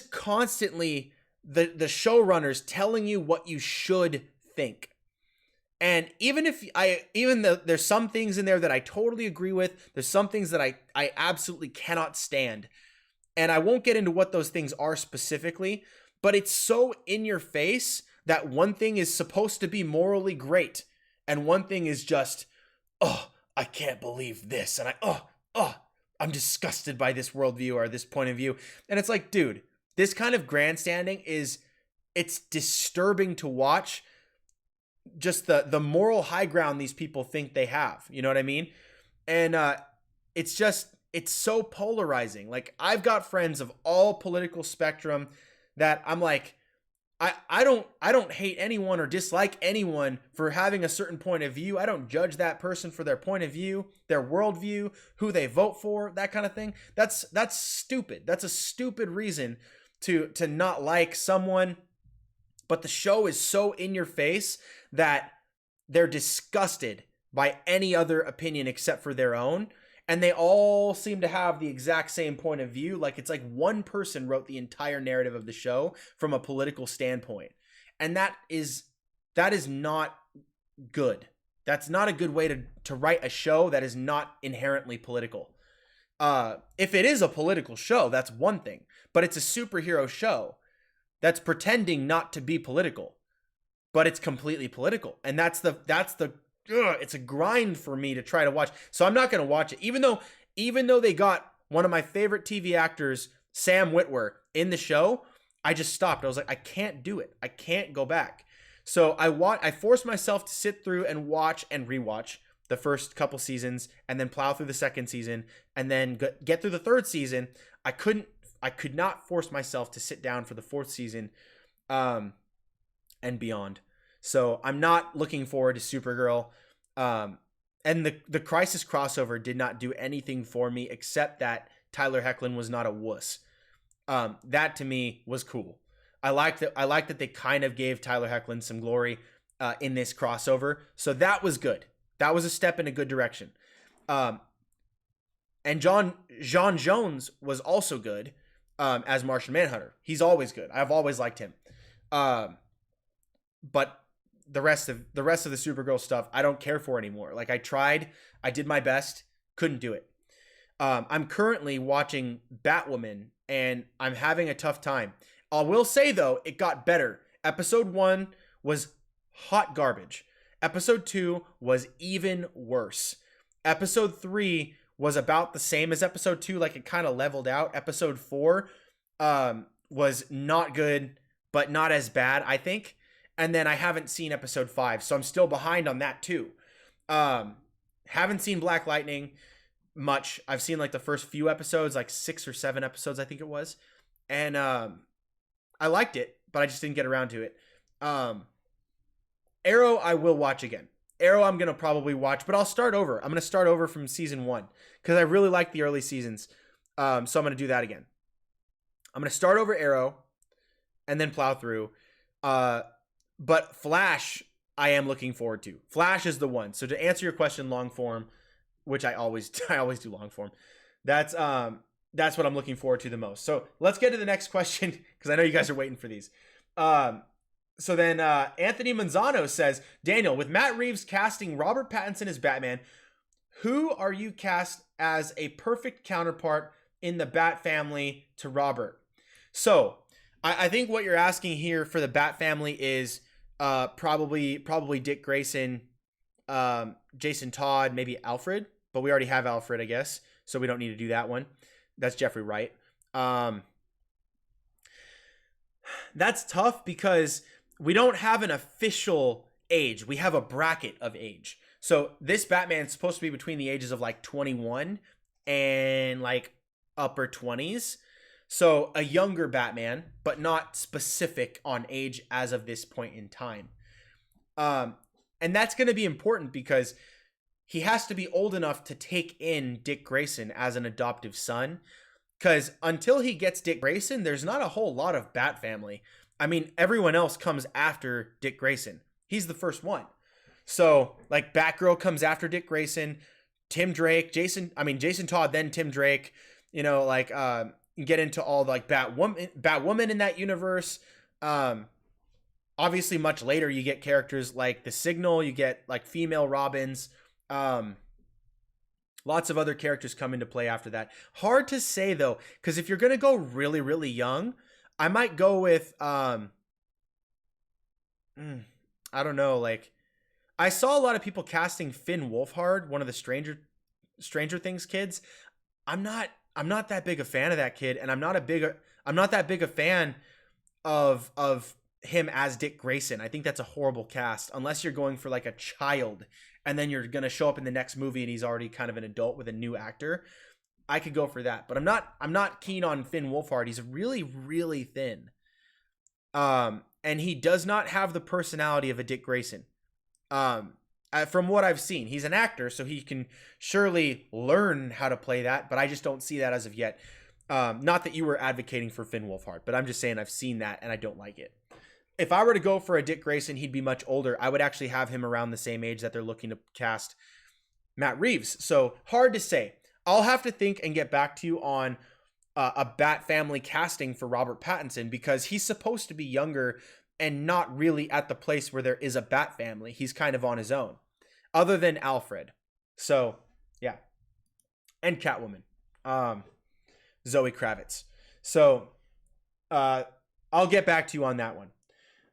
constantly the showrunners telling you what you should think. And even though there's some things in there that I totally agree with, there's some things that I absolutely cannot stand. And I won't get into what those things are specifically, but it's so in your face that one thing is supposed to be morally great, and one thing is just, oh, I can't believe this, and I'm disgusted by this worldview or this point of view. And it's like, dude, this kind of grandstanding it's disturbing to watch. Just the moral high ground these people think they have, you know what I mean? And it's so polarizing. Like, I've got friends of all political spectrum that I'm like, I don't hate anyone or dislike anyone for having a certain point of view. I don't judge that person for their point of view, their worldview, who they vote for, that kind of thing. That's stupid. That's a stupid reason to not like someone. But the show is so in your face that they're disgusted by any other opinion except for their own. And they all seem to have the exact same point of view. Like, it's like one person wrote the entire narrative of the show from a political standpoint. And that is not good. That's not a good way to write a show that is not inherently political. If it is a political show, that's one thing. But it's a superhero show that's pretending not to be political, but it's completely political. And that's the it's a grind for me to try to watch. So I'm not going to watch it, even though they got one of my favorite TV actors, Sam Witwer, in the show. I just stopped. I was like, I can't do it. I can't go back. So I forced myself to sit through and watch and rewatch the first couple seasons, and then plow through the second season, and then get through the third season. I could not force myself to sit down for the fourth season and beyond. So I'm not looking forward to Supergirl. And the Crisis crossover did not do anything for me except that Tyler Hoechlin was not a wuss. That to me was cool. I like that they kind of gave Tyler Hoechlin some glory in this crossover. So that was good. That was a step in a good direction. And John Jones was also good as Martian Manhunter. He's always good. I've always liked him. But the rest of the Supergirl stuff, I don't care for anymore. Like, I tried, I did my best, couldn't do it. I'm currently watching Batwoman, and I'm having a tough time. I will say, though, it got better. Episode 1 was hot garbage. Episode 2 was even worse. Episode 3 was about the same as episode 2, like it kind of leveled out. Episode 4 was not good, but not as bad, I think. And then I haven't seen episode 5, so I'm still behind on that too. Haven't seen Black Lightning much. I've seen like the first few episodes, like 6 or 7 episodes, I think it was. And I liked it, but I just didn't get around to it. Arrow, I will watch again. Arrow, I'm going to probably watch, but I'll start over. I'm going to start over from season 1 because I really like the early seasons. So I'm going to do that again. I'm going to start over Arrow and then plow through. But Flash, I am looking forward to. Flash is the one. So to answer your question, long form, which I always do long form. That's what I'm looking forward to the most. So let's get to the next question because I know you guys are waiting for these. So then Anthony Manzano says, Daniel, with Matt Reeves casting Robert Pattinson as Batman, who are you cast as a perfect counterpart in the Bat family to Robert? So I think what you're asking here for the Bat family is probably Dick Grayson, Jason Todd, maybe Alfred, but we already have Alfred, I guess, so we don't need to do that one. That's Jeffrey Wright. That's tough because we don't have an official age. We have a bracket of age. So this Batman is supposed to be between the ages of like 21 and like upper 20s. So a younger Batman, but not specific on age as of this point in time. And that's going to be important because he has to be old enough to take in Dick Grayson as an adoptive son. Because until he gets Dick Grayson, there's not a whole lot of Bat family. I mean, everyone else comes after Dick Grayson. He's the first one. So, like, Batgirl comes after Dick Grayson, Tim Drake, Jason Todd, then Tim Drake, you know, like, get into all the, like, Batwoman in that universe. Obviously, much later, you get characters like the Signal, you get, like, female Robins. Lots of other characters come into play after that. Hard to say, though, because if you're going to go really, really young, I might go with, I don't know, like, I saw a lot of people casting Finn Wolfhard, one of the Stranger Things kids. I'm not that big a fan of that kid, and I'm not that big a fan of him as Dick Grayson. I think that's a horrible cast, unless you're going for like a child, and then you're gonna show up in the next movie and he's already kind of an adult with a new actor. I could go for that, but I'm not keen on Finn Wolfhard. He's really, really thin, and he does not have the personality of a Dick Grayson. From what I've seen, he's an actor, so he can surely learn how to play that, but I just don't see that as of yet. Not that you were advocating for Finn Wolfhard, but I'm just saying I've seen that and I don't like it. If I were to go for a Dick Grayson, he'd be much older. I would actually have him around the same age that they're looking to cast Matt Reeves. So hard to say. I'll have to think and get back to you on a Bat family casting for Robert Pattinson, because he's supposed to be younger and not really at the place where there is a Bat family. He's kind of on his own, other than Alfred. So, yeah. And Catwoman. Zoe Kravitz. So, I'll get back to you on that one.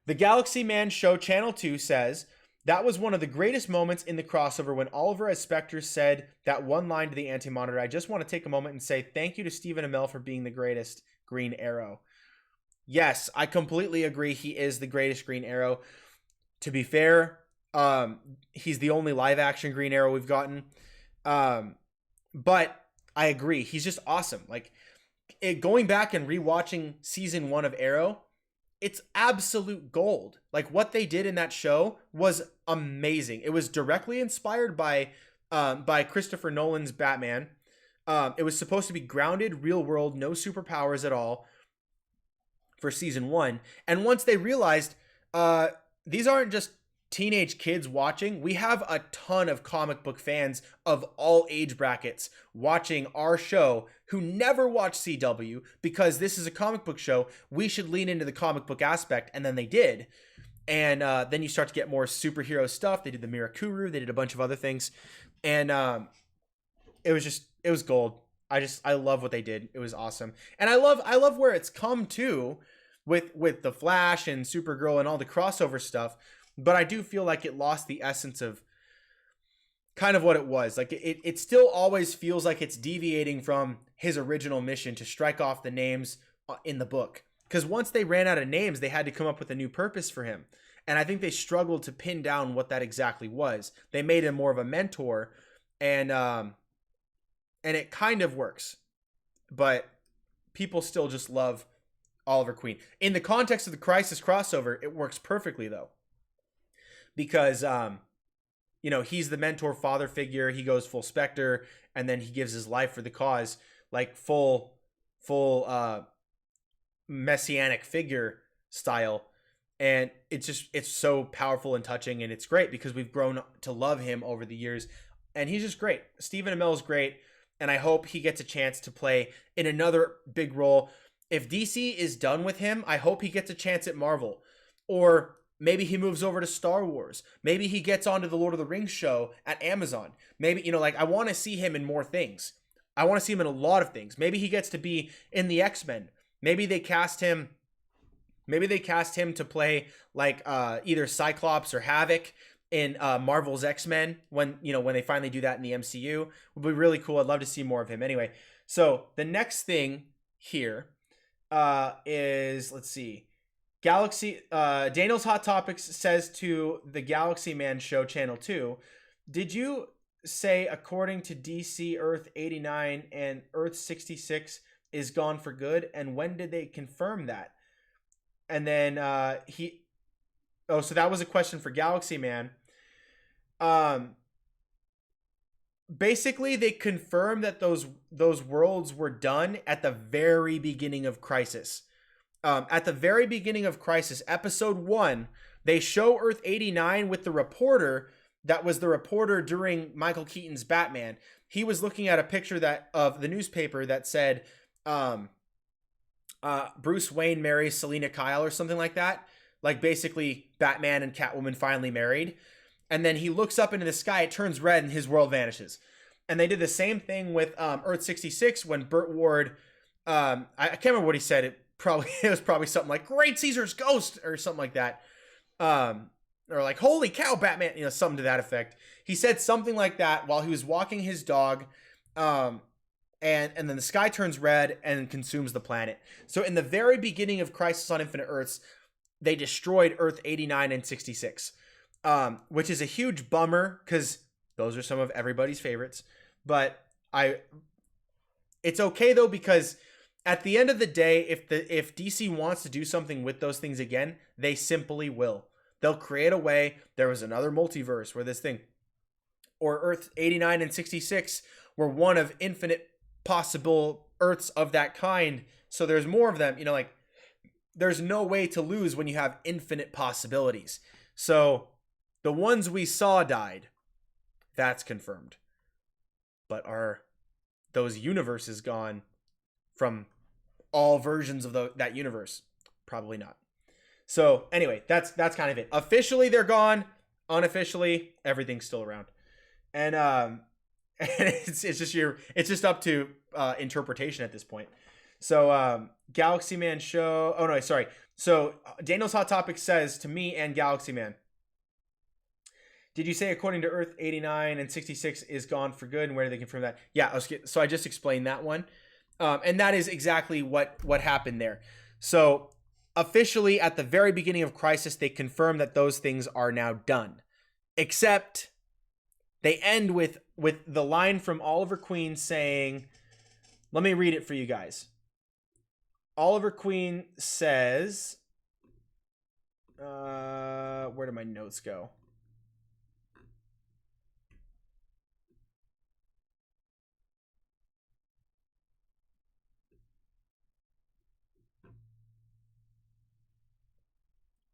The Galaxy Man Show Channel 2 says, that was one of the greatest moments in the crossover when Oliver as Spectre said that one line to the Anti-Monitor. I just want to take a moment and say thank you to Stephen Amell for being the greatest Green Arrow. Yes, I completely agree. He is the greatest Green Arrow. To be fair, he's the only live action Green Arrow we've gotten. But I agree. He's just awesome. Like, going back and rewatching season 1 of Arrow, it's absolute gold. Like, what they did in that show was amazing. It was directly inspired by Christopher Nolan's Batman. It was supposed to be grounded, real world, no superpowers at all for season 1. And once they realized these aren't just teenage kids watching, we have a ton of comic book fans of all age brackets watching our show who never watch CW, because this is a comic book show. We should lean into the comic book aspect. And then they did. And then you start to get more superhero stuff. They did the Mirakuru. They did a bunch of other things. And it was gold. I love what they did. It was awesome. And I love where it's come to with the Flash and Supergirl and all the crossover stuff. But I do feel like it lost the essence of kind of what it was. Like, it still always feels like it's deviating from his original mission to strike off the names in the book. Because once they ran out of names, they had to come up with a new purpose for him. And I think they struggled to pin down what that exactly was. They made him more of a mentor, and it kind of works. But people still just love Oliver Queen. In the context of the Crisis crossover, it works perfectly, though. Because, he's the mentor father figure. He goes full Spectre, and then he gives his life for the cause, like full messianic figure style. And it's so powerful and touching, and it's great because we've grown to love him over the years. And he's just great. Stephen Amell is great, and I hope he gets a chance to play in another big role. If DC is done with him, I hope he gets a chance at Marvel. Or maybe he moves over to Star Wars. Maybe he gets onto the Lord of the Rings show at Amazon. Maybe, I want to see him in more things. I want to see him in a lot of things. Maybe he gets to be in the X-Men. Maybe they cast him to play like either Cyclops or Havoc in Marvel's X-Men when they finally do that in the MCU. Would be really cool. I'd love to see more of him. Anyway, so the next thing here is, let's see. Daniel's Hot Topics says to the Galaxy Man Show Channel 2, did you say according to DC Earth 89 and Earth 66 is gone for good, and when did they confirm that? And then so that was a question for Galaxy Man. Basically, they confirmed that those worlds were done at the very beginning of Crisis. At the very beginning of Crisis, episode 1, they show Earth 89 with the reporter that was the reporter during Michael Keaton's Batman. He was looking at a picture of the newspaper that said Bruce Wayne marries Selena Kyle or something like that. Like basically Batman and Catwoman finally married. And then he looks up into the sky, it turns red, and his world vanishes. And they did the same thing with Earth 66 when Burt Ward, I can't remember what he said. It was probably something like "Great Caesar's ghost" or something like that. Or like "Holy cow, Batman," something to that effect. He said something like that while he was walking his dog. And then the sky turns red and consumes the planet. So in the very beginning of Crisis on Infinite Earths, they destroyed Earth 89 and 66. Which is a huge bummer because those are some of everybody's favorites. But it's okay though, because at the end of the day, if DC wants to do something with those things again, they simply will. They'll create a way. There was another multiverse where this thing, or Earth 89 and 66 were one of infinite possible Earths of that kind. So there's more of them. There's no way to lose when you have infinite possibilities. So the ones we saw died. That's confirmed. But are those universes gone from all versions of that universe? Probably not. So anyway, that's kind of it. Officially, they're gone. Unofficially, everything's still around. And it's just up to interpretation at this point. So Galaxy Man show. Oh no, sorry. So Daniel's Hot Topic says to me and Galaxy Man, did you say according to Earth 89 and 66 is gone for good, and where do they confirm that? Yeah, so I just explained that one. And that is exactly what happened there. So officially at the very beginning of Crisis, they confirmed that those things are now done. Except they end with the line from Oliver Queen saying, let me read it for you guys. Oliver Queen says, where did my notes go?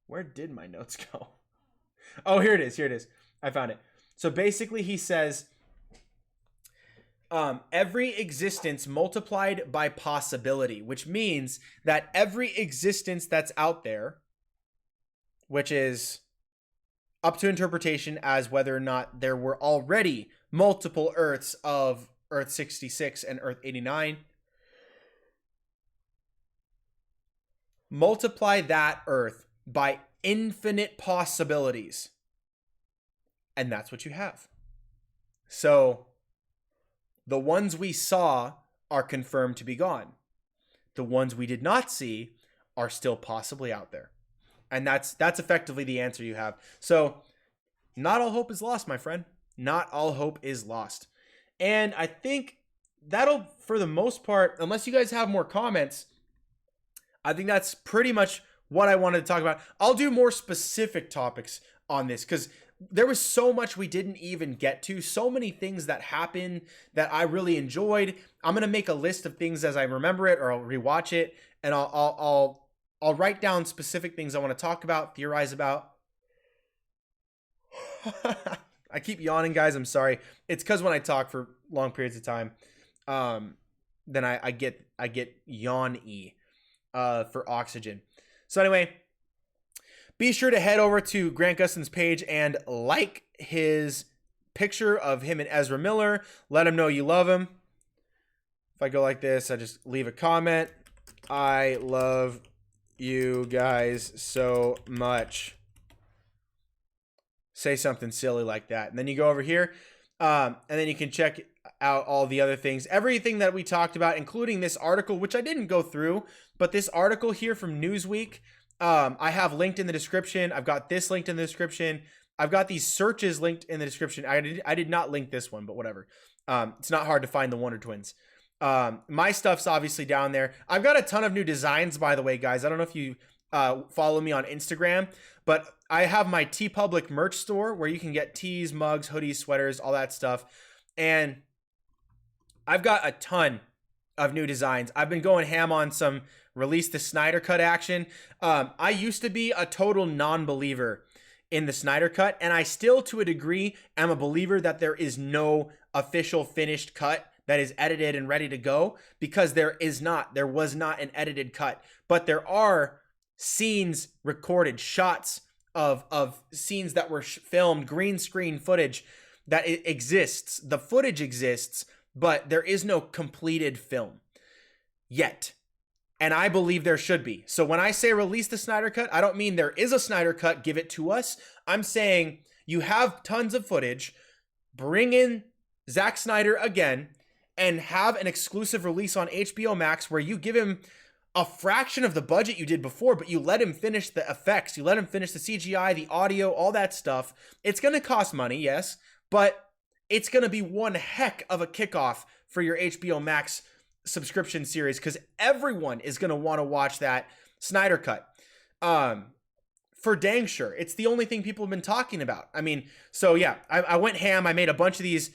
Where did my notes go? Oh, here it is. I found it. So basically he says, every existence multiplied by possibility, which means that every existence that's out there, which is up to interpretation as whether or not there were already multiple Earths of Earth 66 and Earth 89, multiply that Earth by infinite possibilities, and that's what you have. So the ones we saw are confirmed to be gone. The ones we did not see are still possibly out there. And that's effectively the answer you have. So not all hope is lost, my friend. Not all hope is lost. And I think that'll, for the most part, unless you guys have more comments, I think that's pretty much what I wanted to talk about. I'll do more specific topics on this because there was so much we didn't even get to, so many things that happened that I really enjoyed. I'm going to make a list of things as I remember it, or I'll rewatch it, and I'll write down specific things I want to talk about, theorize about. I keep yawning, guys. I'm sorry. It's because when I talk for long periods of time, then I get yawn-y for oxygen. So anyway, be sure to head over to Grant Gustin's page and like his picture of him and Ezra Miller. Let him know you love him. If I go like this, I just leave a comment. I love you guys so much. Say something silly like that. And then you go over here, and then you can check out all the other things. Everything that we talked about, including this article, which I didn't go through, but this article here from Newsweek, I have linked in the description. I've got this linked in the description. I've got these searches linked in the description. I did not link this one, but whatever. It's not hard to find the Wonder Twins. My stuff's obviously down there. I've got a ton of new designs, by the way, guys. I don't know if you follow me on Instagram, but I have my TeePublic merch store where you can get tees, mugs, hoodies, sweaters, all that stuff. And I've got a ton of new designs. I've been going ham on some release the Snyder Cut action. I used to be a total non-believer in the Snyder Cut, and I still, to a degree, am a believer that there is no official finished cut that is edited and ready to go, because there was not an edited cut, but there are scenes recorded, shots of scenes that were filmed, green screen footage that it exists. The footage exists, but there is no completed film yet. And I believe there should be. So when I say release the Snyder Cut, I don't mean there is a Snyder Cut, give it to us. I'm saying you have tons of footage, bring in Zack Snyder again, and have an exclusive release on HBO Max where you give him a fraction of the budget you did before, but you let him finish the effects, you let him finish the CGI, the audio, all that stuff. It's going to cost money, yes, but it's going to be one heck of a kickoff for your HBO Max subscription series, because everyone is going to want to watch that Snyder Cut. For dang sure. It's the only thing people have been talking about. I mean, so yeah, I went ham. I made a bunch of these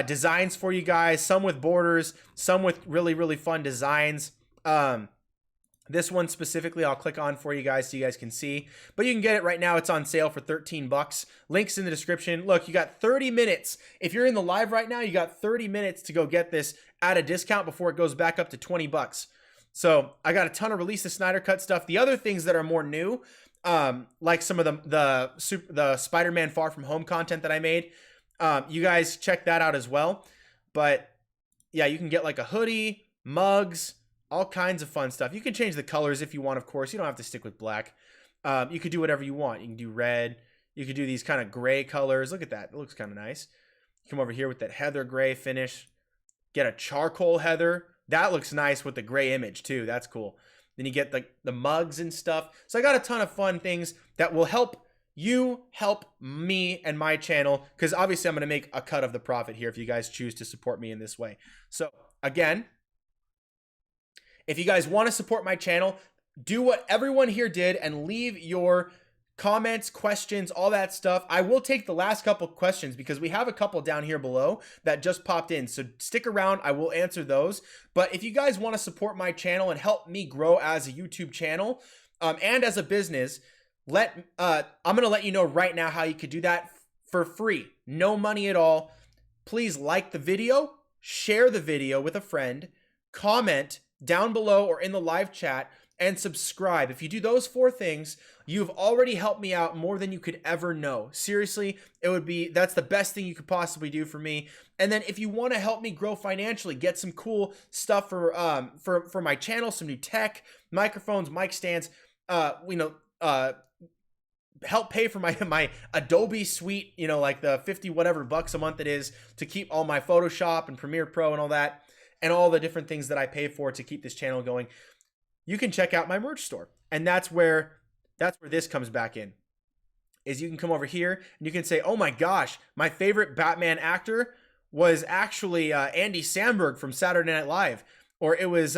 designs for you guys, some with borders, some with really, really fun designs. This one specifically, I'll click on for you guys so you guys can see, but you can get it right now. It's on sale for $13. Links in the description. Look, you got 30 minutes. If you're in the live right now, you got 30 minutes to go get this at a discount before it goes back up to $20. So I got a ton of release the Snyder Cut stuff. The other things that are more new, like some of the Spider-Man Far From Home content that I made, you guys check that out as well. But yeah, you can get like a hoodie, mugs, all kinds of fun stuff. You can change the colors if you want, of course. You don't have to stick with black. You could do whatever you want. You can do red. You could do these kind of gray colors. Look at that. It looks kind of nice. Come over here with that heather gray finish. Get a charcoal heather. That looks nice with the gray image too. That's cool. Then you get the mugs and stuff. So I got a ton of fun things that will help you, help me and my channel, because obviously I'm going to make a cut of the profit here if you guys choose to support me in this way. So again, if you guys want to support my channel, do what everyone here did and leave your comments, questions, all that stuff. I will take the last couple questions because we have a couple down here below that just popped in. So stick around. I will answer those. But if you guys want to support my channel and help me grow as a YouTube channel and as a business, I'm going to let you know right now how you could do that for free. No money at all. Please like the video, share the video with a friend, comment down below or in the live chat, and subscribe. If you do those 4 things, you've already helped me out more than you could ever know. Seriously, that's the best thing you could possibly do for me. And then if you want to help me grow financially, get some cool stuff for my channel, some new tech, microphones, mic stands, help pay for my Adobe suite, like the 50 whatever bucks a month it is to keep all my Photoshop and Premiere Pro and all that, and all the different things that I pay for to keep this channel going, you can check out my merch store. And that's where this comes back in, is you can come over here and you can say, oh my gosh, my favorite Batman actor was actually Andy Samberg from Saturday Night Live, or it was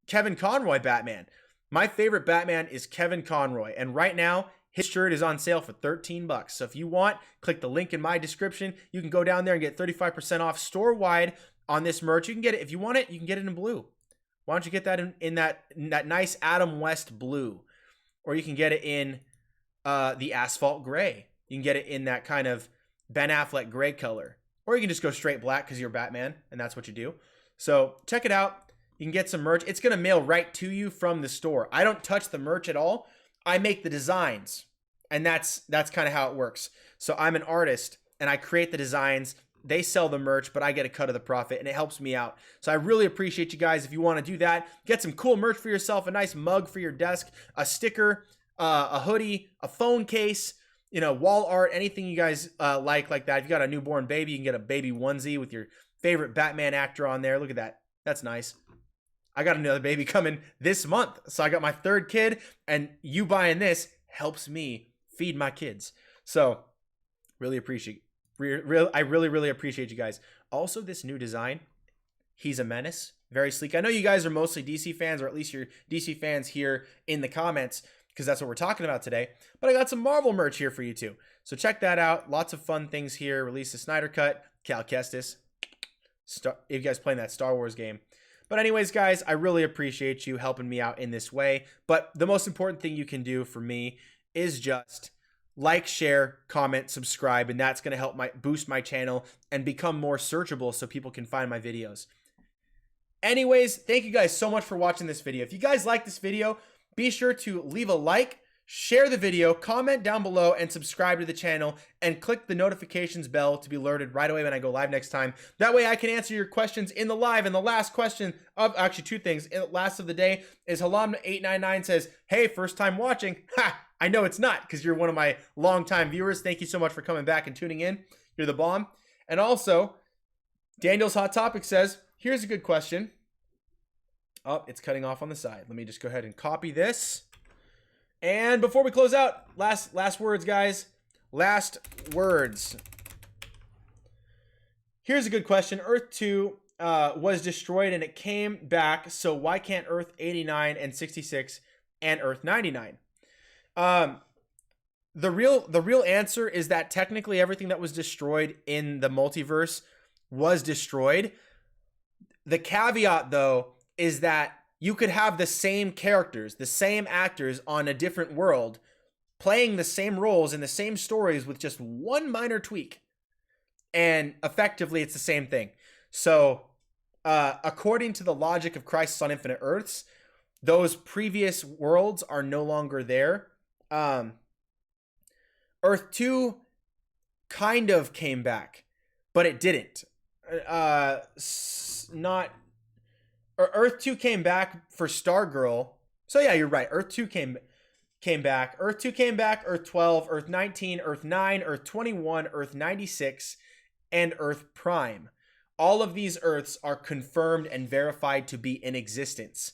Kevin Conroy Batman. My favorite Batman is Kevin Conroy. And right now, his shirt is on sale for $13. So if you want, click the link in my description. You can go down there and get 35% off store-wide on this merch. You can get it, if you want it, you can get it in blue. Why don't you get that in that nice Adam West blue? Or you can get it in the asphalt gray. You can get it in that kind of Ben Affleck gray color. Or you can just go straight black because you're Batman and that's what you do. So check it out. You can get some merch. It's going to mail right to you from the store. I don't touch the merch at all. I make the designs. And that's kind of how it works. So I'm an artist and I create the designs. They sell the merch, but I get a cut of the profit, and it helps me out. So I really appreciate you guys. If you want to do that, get some cool merch for yourself, a nice mug for your desk, a sticker, a hoodie, a phone case, wall art, anything you guys like that. If you got a newborn baby, you can get a baby onesie with your favorite Batman actor on there. Look at that. That's nice. I got another baby coming this month. So I got my 3rd kid, and you buying this helps me feed my kids. So really appreciate I really, really appreciate you guys. Also, this new design He's a menace. Very sleek. I know you guys are mostly DC fans, or at least you're DC fans here in the comments, because that's what we're talking about today. But I got some Marvel merch here for you too. So check that out. Lots of fun things here. Release the Snyder Cut. Cal Kestis. If you guys playing that Star Wars game. But anyways, guys, I really appreciate you helping me out in this way. But the most important thing you can do for me is just like, share, comment, subscribe, and that's going to help boost my channel and become more searchable so people can find my videos. Anyways, thank you guys so much for watching this video. If you guys like this video, be sure to leave a like, share the video, comment down below, and subscribe to the channel, and click the notifications bell to be alerted right away when I go live next time. That way I can answer your questions in the live. And the last question of, actually two things, last of the day is Halam899 says, hey, first time watching. Ha! I know it's not, because you're one of my longtime viewers. Thank you so much for coming back and tuning in. You're the bomb. And also, Daniel's Hot Topic says, here's a good question. Oh, it's cutting off on the side. Let me just go ahead and copy this. And before we close out, last words, guys. Last words. Here's a good question. Earth 2 was destroyed and it came back. So why can't Earth 89 and 66 and Earth 99? The real answer is that technically everything that was destroyed in the multiverse was destroyed. The caveat, though, is that you could have the same characters, the same actors on a different world, playing the same roles in the same stories with just one minor tweak. And effectively, it's the same thing. So, according to the logic of Crisis on Infinite Earths, those previous worlds are no longer there. Earth 2 kind of came back, but it didn't. Earth 2 came back for Stargirl. So yeah, you're right. Earth 2 came back. Earth 2 came back. Earth 12, Earth 19, Earth 9, Earth 21, Earth 96, and Earth Prime. All of these Earths are confirmed and verified to be in existence.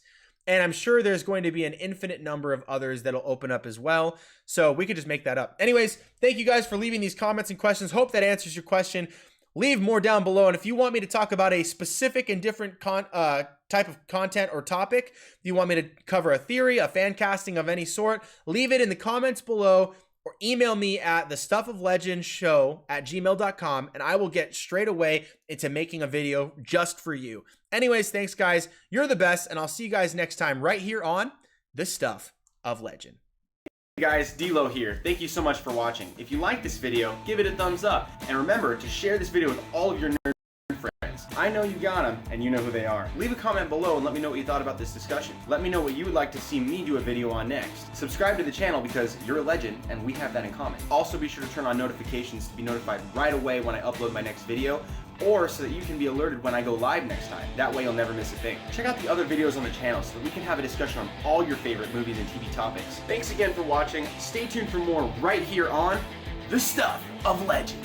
And I'm sure there's going to be an infinite number of others that'll open up as well. So we could just make that up. Anyways, thank you guys for leaving these comments and questions. Hope that answers your question. Leave more down below. And if you want me to talk about a specific and different type of content or topic, if you want me to cover a theory, a fan casting of any sort, leave it in the comments below or email me at thestuffoflegendshow@gmail.com and I will get straight away into making a video just for you. Anyways, thanks guys. You're the best, and I'll see you guys next time right here on The Stuff of Legend. Hey guys, D-Lo here. Thank you so much for watching. If you like this video, give it a thumbs up. And remember to share this video with all of your nerd friends. I know you got them, and you know who they are. Leave a comment below and let me know what you thought about this discussion. Let me know what you would like to see me do a video on next. Subscribe to the channel because you're a legend, and we have that in common. Also be sure to turn on notifications to be notified right away when I upload my next video, or so that you can be alerted when I go live next time. That way you'll never miss a thing. Check out the other videos on the channel so that we can have a discussion on all your favorite movies and TV topics. Thanks again for watching. Stay tuned for more right here on The Stuff of Legend.